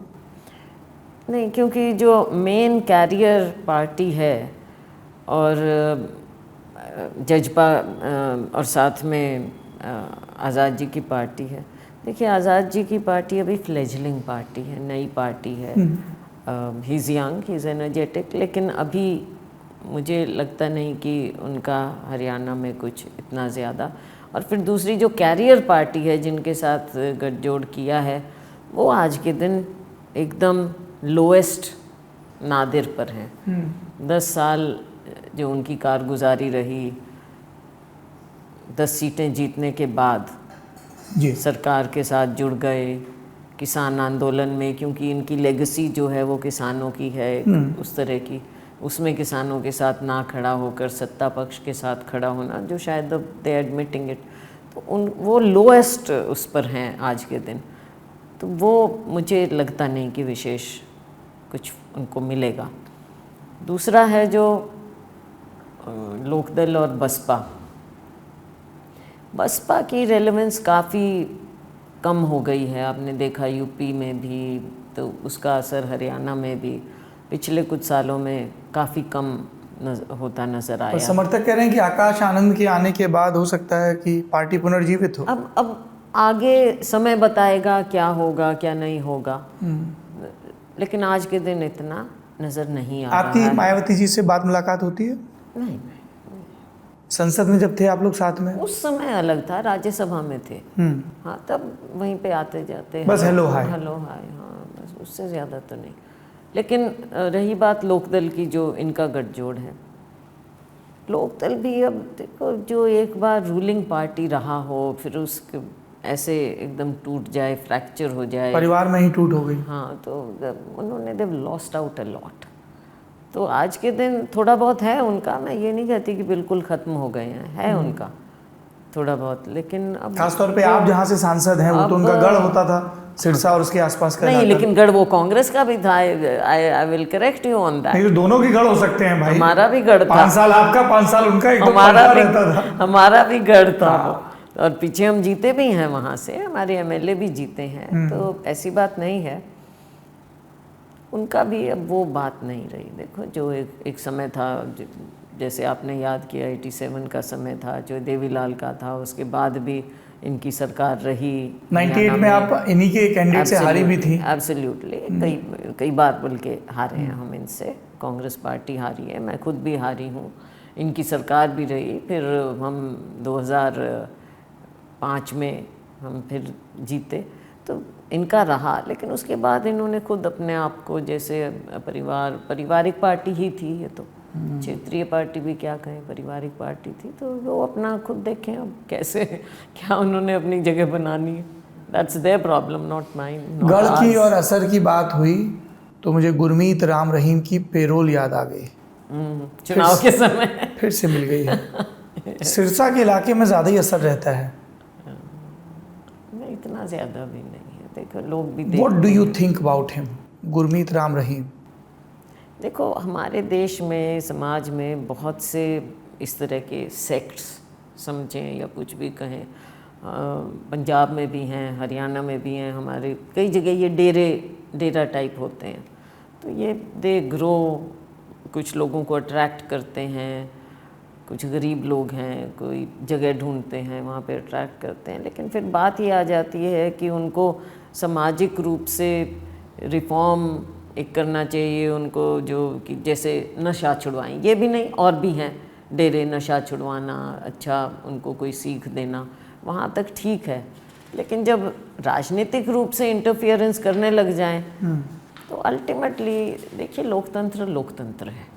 नहीं, क्योंकि जो मेन कैरियर पार्टी है और जजपा और साथ में आज़ाद जी की पार्टी है। देखिए, आज़ाद जी की पार्टी अभी फ्लेजलिंग पार्टी है, नई पार्टी है। He is young, he is energetic, लेकिन अभी मुझे लगता नहीं कि उनका हरियाणा में कुछ इतना ज़्यादा। और फिर दूसरी जो कैरियर पार्टी है जिनके साथ गठजोड़ किया है, वो आज के दिन एकदम लोएस्ट नादिर पर हैं। 10 साल जो उनकी कारगुजारी रही, 10 सीटें जीतने के बाद जी, सरकार के साथ जुड़ गए किसान आंदोलन में, क्योंकि इनकी लेगेसी जो है वो किसानों की है, उस तरह की। उसमें किसानों के साथ ना खड़ा होकर सत्ता पक्ष के साथ खड़ा होना, जो शायद अब दे एडमिटिंग इट, तो वो लोएस्ट उस पर हैं आज के दिन। तो वो मुझे लगता नहीं कि विशेष कुछ उनको मिलेगा। दूसरा है जो लोकदल और बसपा की रेलेवेंस काफ़ी कम हो गई है। आपने देखा यूपी में भी, तो उसका असर हरियाणा में भी पिछले कुछ सालों में काफ़ी कम होता नज़र आया। समर्थक कह रहे हैं कि आकाश आनंद के आने के बाद हो सकता है कि पार्टी पुनर्जीवित हो। अब आगे समय बताएगा क्या होगा क्या नहीं होगा, लेकिन आज के दिन इतना नज़र नहीं आ रहा है। आपकी मायावती जी से बात मुलाकात होती है? नहीं, संसद में जब थे आप लोग साथ में? उस समय अलग था, राज्यसभा में थे। हाँ, तब वहीं पे आते जाते, बस हेलो हाय। हेलो हाय, हाँ बस, उससे ज़्यादा तो नहीं। लेकिन रही बात लोकदल की, जो इनका गठजोड़ है, लोकदल भी अब देखो, जो एक बार रूलिंग पार्टी रहा हो फिर उसके ऐसे एकदम टूट जाए, फ्रैक्चर हो जाए, परिवार में ही टूट हो गई। हाँ, तो उन्होंने देव लॉस्ट आउट अ लॉट। तो आज के दिन थोड़ा बहुत है उनका, मैं ये नहीं कहती कि बिल्कुल ख़त्म हो गए हैं, है उनका थोड़ा बहुत, लेकिन अब खासतौर पे आप जहाँ से सांसद हैं वो तो उनका गढ़ होता था, सिरसा और उसके आसपास का नहीं, इलाका। लेकिन गढ़ वो कांग्रेस का भी था। I will correct you on that. नहीं तो दोनों के गढ़ हो सकते हैं भाई। हमारा भी गढ़ था, 5 साल आपका, 5 साल उनका, एकदम हमारा भी, रहता था। हमारा भी गढ़ था वो। और पीछे हम जीते भी हैं वहाँ से, हमारे एमएलए भी जीते हैं, तो ऐसी बात नहीं है। उनका भी अब वो बात नहीं रही। देखो, जो एक समय था, जैसे आपने याद किया 87 का समय था, जो देवीलाल का था, उसके बाद भी इनकी सरकार रही। 98 में आप इन्हीं के कैंडिडेट से हारी भी थी। एब्सोल्युटली, कई बार बल्कि हारे हैं हम इनसे, कांग्रेस पार्टी हारी है, मैं खुद भी हारी हूँ, इनकी सरकार भी रही। फिर हम 2005 में हम फिर जीते, तो इनका रहा। लेकिन उसके बाद इन्होंने खुद अपने आप को, जैसे पारिवारिक पार्टी ही थी ये तो, क्षेत्रीय पार्टी भी क्या कहें, पारिवारिक पार्टी थी, तो वो अपना खुद देखें अब कैसे क्या उन्होंने अपनी जगह बनानी है। That's their problem, not mine. गढ़ की और असर की बात हुई तो मुझे गुरमीत राम रहीम की पेरोल याद आ गई। चुनाव के समय फिर से मिल गई है। सिरसा के इलाके में ज़्यादा ही असर रहता है। नहीं, इतना ज़्यादा भी नहीं है। देखो, लोग भी What do you think about him, Gurmeet Ram Rahim? देखो, हमारे देश में, समाज में बहुत से इस तरह के सेक्ट्स समझें या कुछ भी कहें, पंजाब में भी हैं, हरियाणा में भी हैं, हमारे कई जगह ये डेरा टाइप होते हैं। तो ये दे ग्रो, कुछ लोगों को अट्रैक्ट करते हैं, कुछ गरीब लोग हैं, कोई जगह ढूंढते हैं, वहाँ पे अट्रैक्ट करते हैं। लेकिन फिर बात ये आ जाती है कि उनको सामाजिक रूप से रिफॉर्म एक करना चाहिए उनको, जो कि जैसे नशा छुड़वाएं, ये भी नहीं, और भी हैं डेरे, नशा छुड़वाना, अच्छा उनको कोई सीख देना, वहाँ तक ठीक है। लेकिन जब राजनीतिक रूप से इंटरफियरेंस करने लग जाएं, तो अल्टीमेटली देखिए, लोकतंत्र है।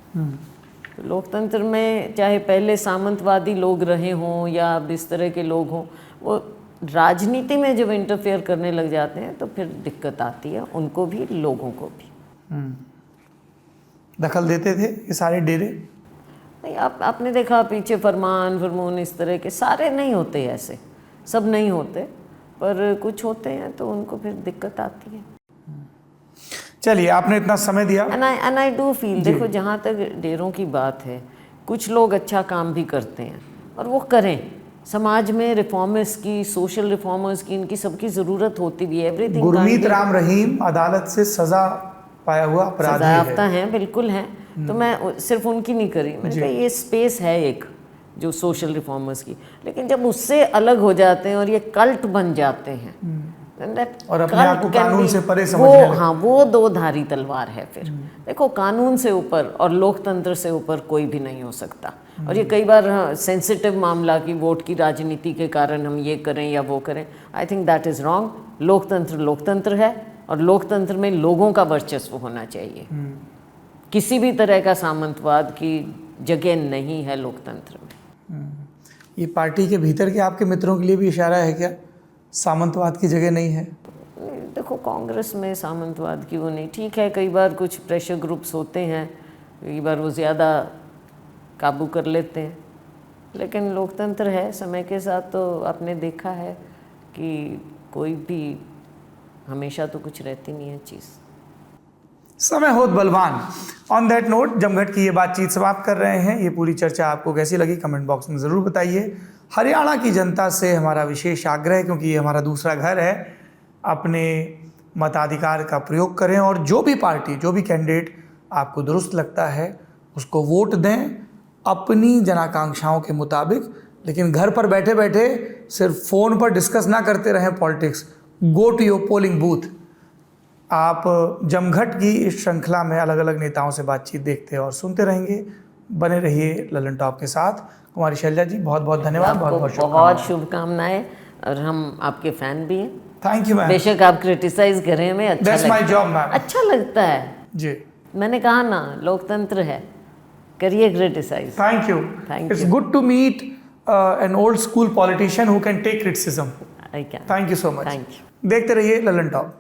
तो लोकतंत्र में चाहे पहले सामंतवादी लोग रहे हों या अब इस तरह के लोग हों, वो राजनीति में जब इंटरफेयर करने लग जाते हैं तो फिर दिक्कत आती है, उनको भी, लोगों को भी। दखल देते थे ये सारे डेरे? नहीं, आपने देखा पीछे फरमून इस तरह के सारे नहीं होते, ऐसे सब नहीं होते, पर कुछ होते हैं तो उनको फिर दिक्कत आती है। चलिए, आपने इतना समय दिया। एंड आई डू फील, देखो, जहाँ तक डेरों की बात है, कुछ लोग अच्छा काम भी करते हैं और वो करें। समाज में रिफॉर्मर्स की, सोशल रिफॉर्मर्स की, इनकी सबकी ज़रूरत होती भी है। एवरीथिंग। गुरमीत राम रहीम अदालत से सज़ा पाया हुआ अपराधी सजायाफ्ता हैं, बिल्कुल हैं। तो मैं सिर्फ उनकी नहीं करी, मैंने कहा ये स्पेस है एक, जो सोशल रिफॉर्मर्स की। लेकिन जब उससे अलग हो जाते हैं और ये कल्ट बन जाते हैं, और अपने आप को कानून से परे समझने लगते हैं, हाँ, वो दो धारी तलवार है फिर। देखो, कानून से ऊपर और लोकतंत्र से ऊपर कोई भी नहीं हो सकता। और ये कई बार सेंसिटिव मामला की वोट की राजनीति के कारण हम ये करें या वो करें, I think that is wrong. लोकतंत्र है और लोकतंत्र में लोगों का वर्चस्व होना चाहिए। किसी भी तरह का सामंतवाद की जगह नहीं है लोकतंत्र में। ये पार्टी के भीतर के आपके मित्रों के लिए भी इशारा है क्या, सामंतवाद की जगह नहीं है? देखो, कांग्रेस में सामंतवाद की वो नहीं, ठीक है, कई बार कुछ प्रेशर ग्रुप्स होते हैं, कई बार वो ज़्यादा काबू कर लेते हैं, लेकिन लोकतंत्र है। समय के साथ तो आपने देखा है कि कोई भी हमेशा तो कुछ रहती नहीं है चीज़। समय होत बलवान। ऑन दैट नोट, जमघट की ये बातचीत समाप्त कर रहे हैं। ये पूरी चर्चा आपको कैसी लगी कमेंट बॉक्स में ज़रूर बताइए। हरियाणा की जनता से हमारा विशेष आग्रह है, क्योंकि ये हमारा दूसरा घर है, अपने मताधिकार का प्रयोग करें और जो भी पार्टी, जो भी कैंडिडेट आपको दुरुस्त लगता है उसको वोट दें अपनी जनाकांक्षाओं के मुताबिक। लेकिन घर पर बैठे बैठे सिर्फ फ़ोन पर डिस्कस ना करते रहें politics. Go to your polling booth. आप जमघट की इस श्रृंखला में अलग अलग नेताओं से बातचीत देखते और सुनते रहेंगे। बने रहिए ललन टॉप के साथ। कुमारी शैलजा जी, बहुत बहुत धन्यवाद, बहुत बहुत आपको बहुत शुभकामनाएं, और हम आपके फैन भी हैं। Thank you ma'am. बेशक आप क्रिटिसाइज करें, हमें अच्छा दैट्स माय लगता जॉब मैम। अच्छा लगता है जी, मैंने कहा ना, लोकतंत्र है, करिए criticise. Thank you. Thank it's you. Good to meet an old school politician who can take criticism. I can. Thank you so much. Thank you. देखते रहिए ललन टॉप।